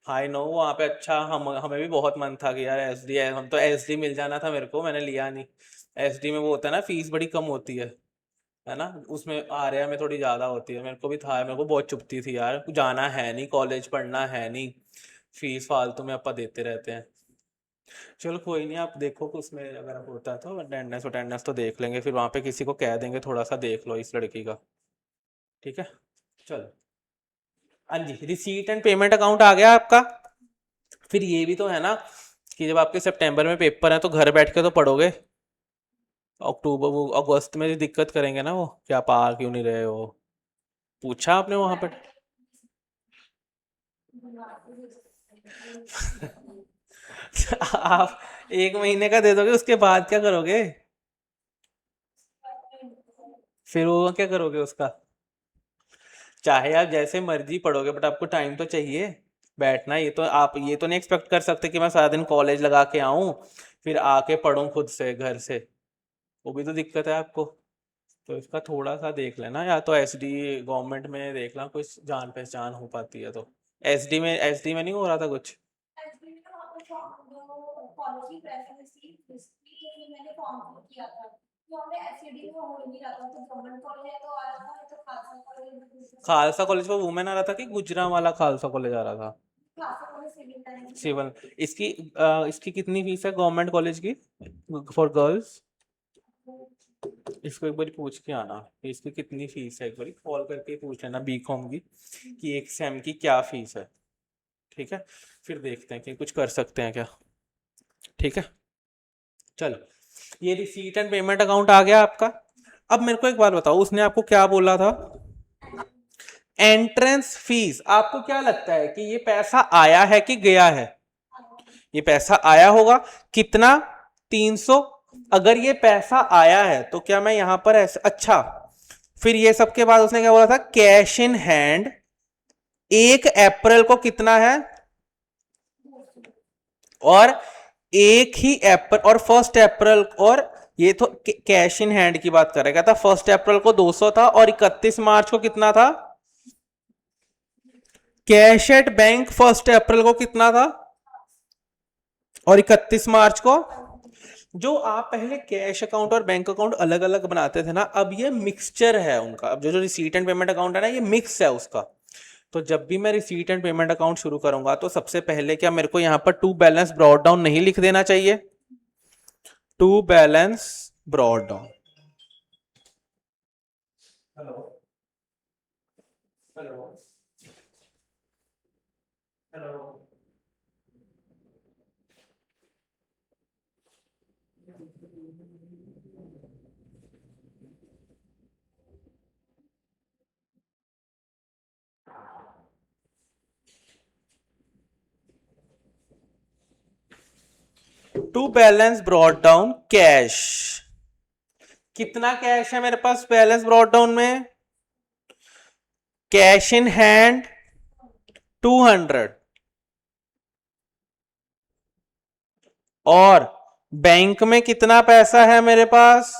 आई नो वहाँ पे अच्छा, हम हमें भी बहुत मन था कि यार एसडी है, हम तो एसडी मिल जाना था मेरे को, मैंने लिया नहीं। एसडी में वो होता है ना, फीस बड़ी कम होती है ना, उसमें आर्या में थोड़ी ज़्यादा होती है। मेरे को भी था, मेरे को बहुत चुभती थी यार, जाना है नहीं, कॉलेज पढ़ना है नहीं, फीस फालतू में अपा देते रहते हैं। चलो कोई नहीं, आप देखो कि उसमें अगर होता है तो अटेंडेंस अटेंडेंस तो देख लेंगे, फिर वहाँ पे किसी को कह देंगे थोड़ा सा देख लो इस लड़की का। ठीक है, चलो। हाँ जी, रिसीट एंड पेमेंट अकाउंट आ गया आपका। फिर ये भी तो है ना कि जब आपके सितंबर में पेपर है तो घर बैठ के तो पढ़ोगे, अक्टूबर वो अगस्त में दिक्कत करेंगे ना वो, क्या पा क्यों नहीं रहे हो? पूछा आपने वहां पर? आप 1 महीने का दे दोगे, उसके बाद क्या करोगे? फिर वो क्या करोगे उसका? चाहे आप जैसे मर्जी पढ़ोगे, बट आपको टाइम तो चाहिए बैठना। ये तो आप ये तो नहीं एक्सपेक्ट कर सकते कि मैं सारा दिन कॉलेज लगा के आऊं, फिर आके पढूं खुद से घर से। वो भी तो दिक्कत है आपको। तो इसका थोड़ा सा देख लेना, या तो एसडी गवर्नमेंट में देख ला, कुछ जान पहचान हो पाती है तो। एसडी में नहीं हो रहा था कुछ? खालसा कॉलेज पर वुमेन आ रहा था कि गुजरांवाला खालसा कॉलेज आ रहा था? सिविल। इसकी कितनी फीस है गवर्नमेंट कॉलेज की फॉर गर्ल्स? इसको एक बार पूछ के आना कि इसकी कितनी फीस है, एक बार कॉल करके पूछ लेना बीकॉम की कि एक सेम की क्या फीस है। ठीक है, फिर देखते हैं कि कुछ कर सकते हैं क्या। ठीक है, चलो। ये रिसीट एंड पेमेंट अकाउंट आ गया आपका। अब मेरे को एक बात बताओ, उसने आपको क्या बोला था? एंट्रेंस फीस, आपको क्या लगता है कि ये पैसा आया है कि गया है? ये पैसा आया होगा। कितना? 300। अगर ये पैसा आया है तो क्या मैं यहां पर ऐसे, अच्छा, फिर ये सबके बाद उसने क्या बोला था, कैश इन हैंड 1 अप्रैल को कितना है, और 1 ही अप्रैल और 1 अप्रैल, और ये तो कैश इन हैंड की बात कर रहा है, कहता 1 अप्रैल को 200 था, और 31 मार्च को कितना था? कैश एट बैंक 1 अप्रैल को कितना था, और 31 मार्च को? जो आप पहले कैश अकाउंट और बैंक अकाउंट अलग अलग बनाते थे ना, अब ये मिक्सचर है उनका। अब जो जो रिसीट एंड पेमेंट अकाउंट है ना, ये मिक्स है उसका। तो जब भी मैं रिसीट एंड पेमेंट अकाउंट शुरू करूंगा तो सबसे पहले क्या मेरे को यहाँ पर टू बैलेंस ब्रॉड डाउन नहीं लिख देना चाहिए? To balance brought down. Hello, hello, hello. To balance brought down cash, कितना कैश है मेरे पास बैलेंस ब्रॉट डाउन में? कैश इन हैंड 200 और बैंक में कितना पैसा है मेरे पास?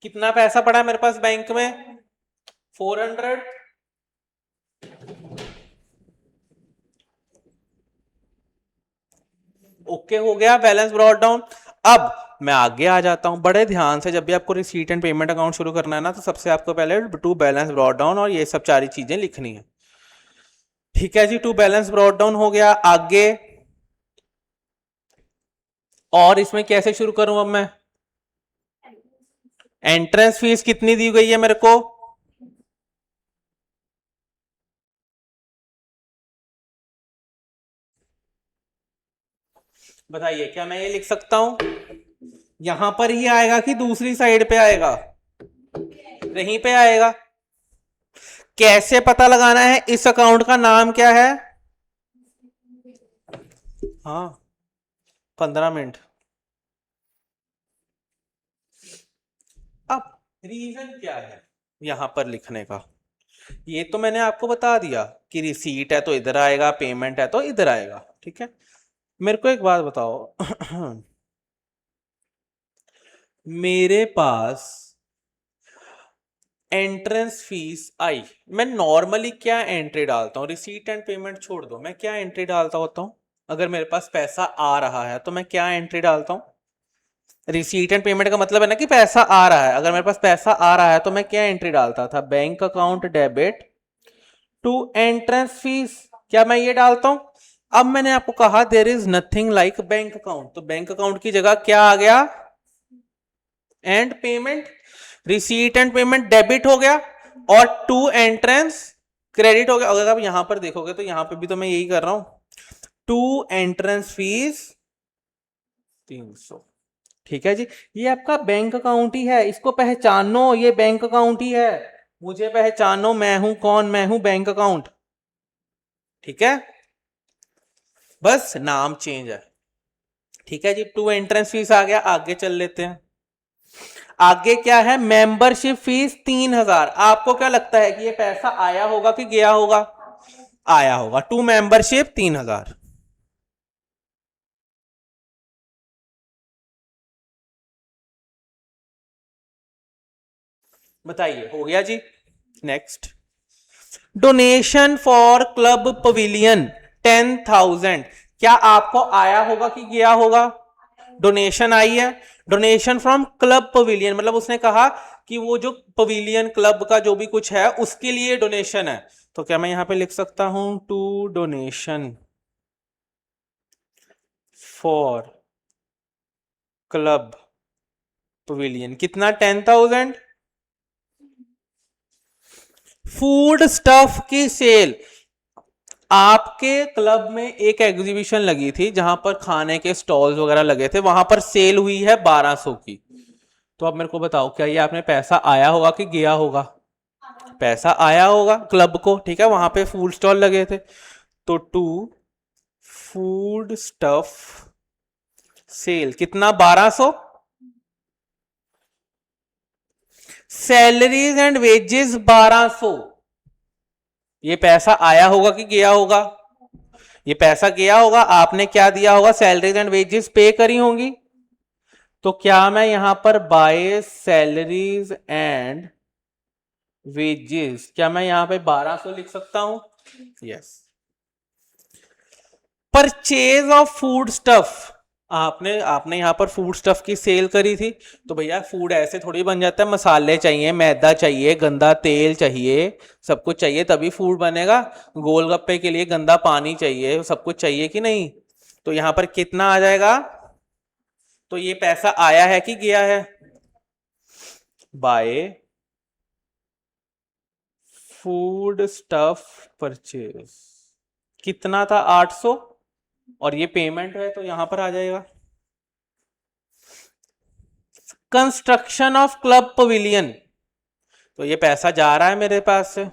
कितना पैसा पड़ा है मेरे पास बैंक में? 400। ओके हो गया बैलेंस ब्रॉट डाउन। अब मैं आगे आ जाता हूं, बड़े ध्यान से। जब भी आपको रिसीट एंड पेमेंट अकाउंट शुरू करना है ना, तो सबसे आपको पहले टू बैलेंस ब्रॉट डाउन और ये सब सारी चीजें लिखनी है। ठीक है जी, टू बैलेंस ब्रॉट डाउन हो गया। आगे और इसमें कैसे शुरू करूं अब मैं? एंट्रेंस फीस कितनी दी गई है मेरे को? बताइए, क्या मैं ये लिख सकता हूं यहां पर ही आएगा कि दूसरी साइड पे आएगा? यहीं पे आएगा। कैसे पता लगाना है? इस अकाउंट का नाम क्या है? हाँ, 15 मिनट। अब रीजन क्या है यहां पर लिखने का? ये तो मैंने आपको बता दिया कि रिसीट है तो इधर आएगा, पेमेंट है तो इधर आएगा। ठीक है, मेरे को एक बात बताओ मेरे पास एंट्रेंस फीस आई, मैं नॉर्मली क्या एंट्री डालता हूँ? रिसीट एंड पेमेंट छोड़ दो, मैं क्या एंट्री डालता होता हूँ? अगर मेरे पास पैसा आ रहा है तो मैं क्या एंट्री डालता हूँ? रिसीट एंड पेमेंट का मतलब है ना कि पैसा आ रहा है। अगर मेरे पास पैसा आ रहा है तो मैं क्या एंट्री डालता था? Bank account debit to entrance fees, क्या मैं ये डालता हूं? अब मैंने आपको कहा there is nothing like bank account, तो बैंक अकाउंट की जगह क्या आ गया? And payment. Receipt and payment debit हो गया और टू एंट्रेंस क्रेडिट हो गया। अगर आप यहां पर देखोगे तो यहां पे भी तो मैं यही कर रहा हूं, टू एंट्रेंस फीस 300। ठीक है जी, ये आपका बैंक अकाउंट ही है, इसको पहचानो, ये बैंक अकाउंट ही है। मुझे पहचानो, मैं हूं कौन? मैं हूं बैंक अकाउंट। ठीक है, बस नाम चेंज है। ठीक है जी, टू एंट्रेंस फीस आ गया। आगे चल लेते हैं। आगे क्या है? Membership fees 3000। आपको क्या लगता है कि ये पैसा आया होगा कि गया होगा? आया होगा। To membership 3000। बताइए, हो गया जी। Next, donation for club pavilion 10,000, क्या आपको आया होगा कि गया होगा? डोनेशन आई है। डोनेशन फ्रॉम क्लब पवेलियन मतलब उसने कहा कि वो जो पवेलियन क्लब का जो भी कुछ है उसके लिए डोनेशन है। तो क्या मैं यहां पे लिख सकता हूं to donation for club pavilion, कितना? 10,000। फूड स्टफ की सेल, आपके क्लब में एक एग्जीबिशन लगी थी जहां पर खाने के स्टॉल्स वगैरह लगे थे, वहां पर सेल हुई है 1200 की। तो अब मेरे को बताओ, क्या ये आपने पैसा आया होगा कि गया होगा? पैसा आया होगा क्लब को। ठीक है, वहां पे फूड स्टॉल लगे थे। तो टू फूड स्टफ सेल कितना? 1200। सैलरीज एंड वेजेस 1200, ये पैसा आया होगा कि गया होगा? ये पैसा गया होगा। आपने क्या दिया होगा? सैलरीज एंड वेजेस पे करी होंगी। तो क्या मैं यहां पर बाय सैलरीज एंड वेजेस, क्या मैं यहां पे 1200 लिख सकता हूं? Yes. Purchase of food stuff, आपने आपने यहां पर फूड स्टफ की सेल करी थी। तो भैया फूड ऐसे थोड़ी बन जाता है, मसाले चाहिए, मैदा चाहिए, गंदा तेल चाहिए, सब कुछ चाहिए तभी फूड बनेगा। गोलगप्पे के लिए गंदा पानी चाहिए, सब कुछ चाहिए कि नहीं? तो यहां पर कितना आ जाएगा? तो ये पैसा आया है कि गया है? बाय फूड स्टफ परचेज कितना था? 800। और ये पेमेंट है तो यहां पर आ जाएगा। कंस्ट्रक्शन ऑफ क्लब पवेलियन, तो ये पैसा जा रहा है मेरे पास से।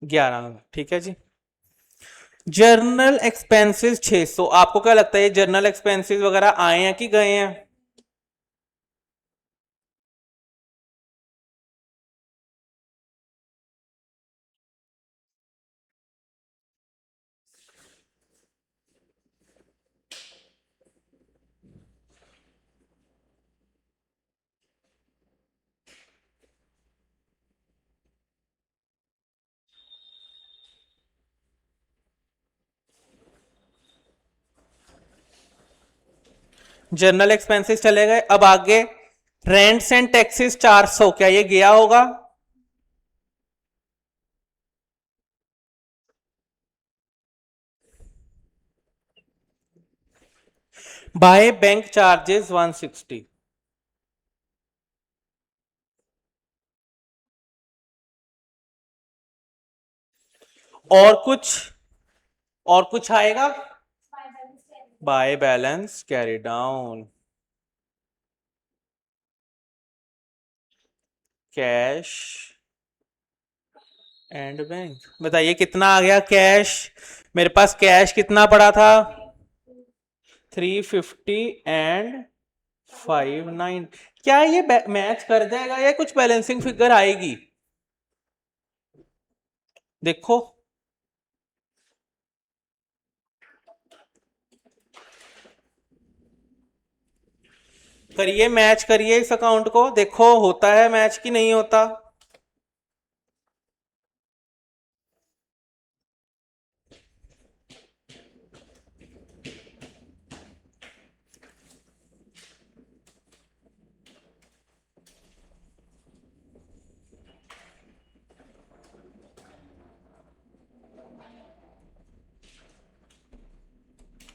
11, ठीक है जी। जर्नल एक्सपेंसेस 600, आपको क्या लगता है ये जर्नल एक्सपेंसेस वगैरह आए हैं कि गए हैं? जर्नल एक्सपेंसेस चले गए। अब आगे रेंट्स एंड टैक्सेस 400, क्या ये गया होगा? By bank charges 160। और कुछ, और कुछ आएगा? By balance carry down, cash and bank. बताइए कितना आ गया कैश? मेरे पास कैश कितना पड़ा था? 350 एंड 59। क्या ये मैच कर जाएगा या कुछ बैलेंसिंग फिगर आएगी? देखो, करिए मैच, करिए इस अकाउंट को, देखो होता है मैच कि नहीं होता।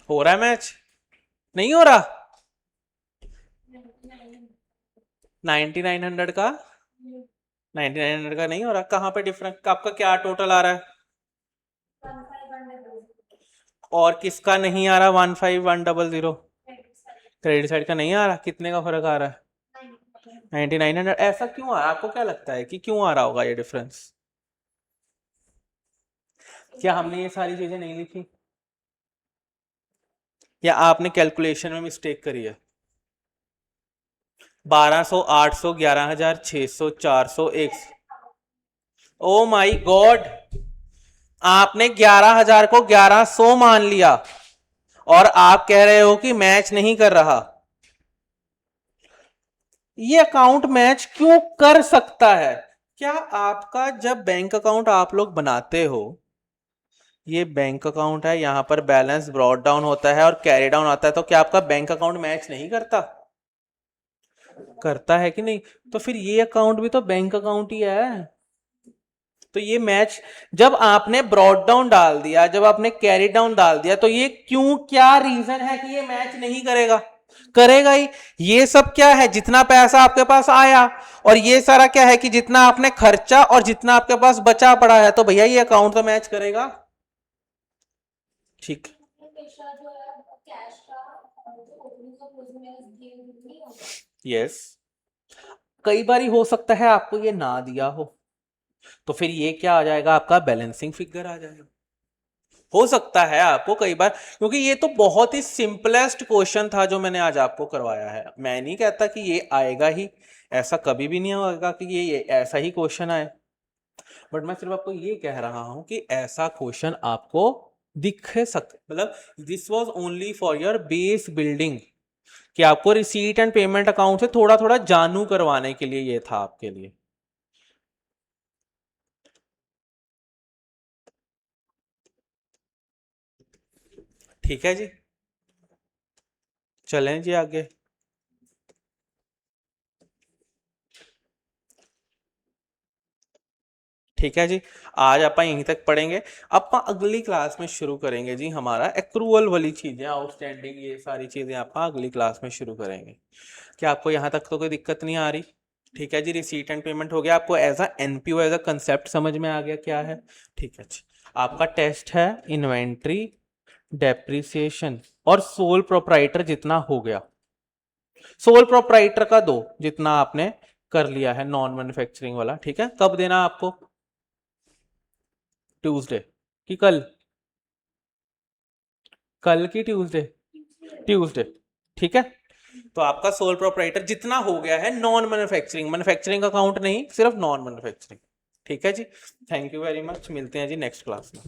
हो रहा है मैच? नहीं हो रहा? 9900 का, 9900 का नहीं हो रहा? कहाँ पे डिफरेंस आपका, क्या टोटल आ रहा है? और किसका नहीं आ रहा 15100? क्रेडिट साइड का नहीं आ रहा, कितने का फर्क आ रहा है? 9900। ऐसा क्यों आ रहा है? आपको क्या लगता है कि क्यों आ रहा होगा ये डिफरेंस? क्या हमने ये सारी चीजें नहीं लिखी, या आपने कैलकुलेशन में मिस्टेक करी है? 1200, 800, 11000, 600, 400, 1। ओ माई गॉड, आपने 11000 को 1100 मान लिया और आप कह रहे हो कि मैच नहीं कर रहा। ये अकाउंट मैच क्यों कर सकता है? क्या आपका जब बैंक अकाउंट आप लोग बनाते हो, ये बैंक अकाउंट है, यहां पर बैलेंस ब्रॉट डाउन होता है और कैरी डाउन आता है, तो क्या आपका बैंक अकाउंट मैच नहीं करता? करता है कि नहीं? तो फिर ये अकाउंट भी तो बैंक अकाउंट ही है। तो ये मैच, जब आपने ब्रॉट डाउन डाल दिया, जब आपने कैरी डाउन डाल दिया, तो ये क्यों, क्या रीजन है कि ये मैच नहीं करेगा? करेगा ही। ये सब क्या है, जितना पैसा आपके पास आया और ये सारा क्या है कि जितना आपने खर्चा और जितना आपके पास बचा पड़ा है, तो भैया ये अकाउंट तो मैच करेगा। ठीक। यस। कई बार हो सकता है आपको ये ना दिया हो, तो फिर ये क्या आ जाएगा, आपका बैलेंसिंग फिगर आ जाएगा। हो सकता है आपको कई बार, क्योंकि ये तो बहुत ही सिंपलेस्ट क्वेश्चन था जो मैंने आज आपको करवाया है। मैं नहीं कहता कि ये आएगा ही, ऐसा कभी भी नहीं होगा कि ये ऐसा ही क्वेश्चन आए, बट मैं सिर्फ आपको ये कह रहा हूं कि ऐसा क्वेश्चन आपको दिख सकता, मतलब this was only for your base building, कि आपको रिसीट एंड पेमेंट अकाउंट से थोड़ा थोड़ा जानू करवाने के लिए ये था आपके लिए। ठीक है जी, चलें जी आगे। ठीक है जी, आज आप यहीं तक पढ़ेंगे। आप अगली क्लास में शुरू करेंगे जी हमारा एक्रूअल वाली चीजें, आउटस्टैंडिंग, ये सारी चीजें आप अगली क्लास में शुरू करेंगे। क्या आपको यहाँ तक तो कोई दिक्कत नहीं आ रही? ठीक है जी, रिसीट एंड पेमेंट हो गया, आपको as a NPO as a concept समझ में आ गया क्या है? ठीक है जी। आपका टेस्ट है इन्वेंट्री, डेप्रिसिएशन और सोल प्रोप्राइटर जितना हो गया। सोल प्रोप्राइटर का दो जितना आपने कर लिया है नॉन मैन्युफैक्चरिंग वाला, ठीक है? कब देना आपको? ट्यूसडे कि कल की ट्यूसडे ट्यूसडे, ठीक है। तो आपका सोल प्रोप्राइटर जितना हो गया है नॉन मैन्युफैक्चरिंग, मैन्युफैक्चरिंग का काउंट नहीं, सिर्फ नॉन मैन्युफैक्चरिंग, ठीक है जी। थैंक यू वेरी मच, मिलते हैं जी नेक्स्ट क्लास में।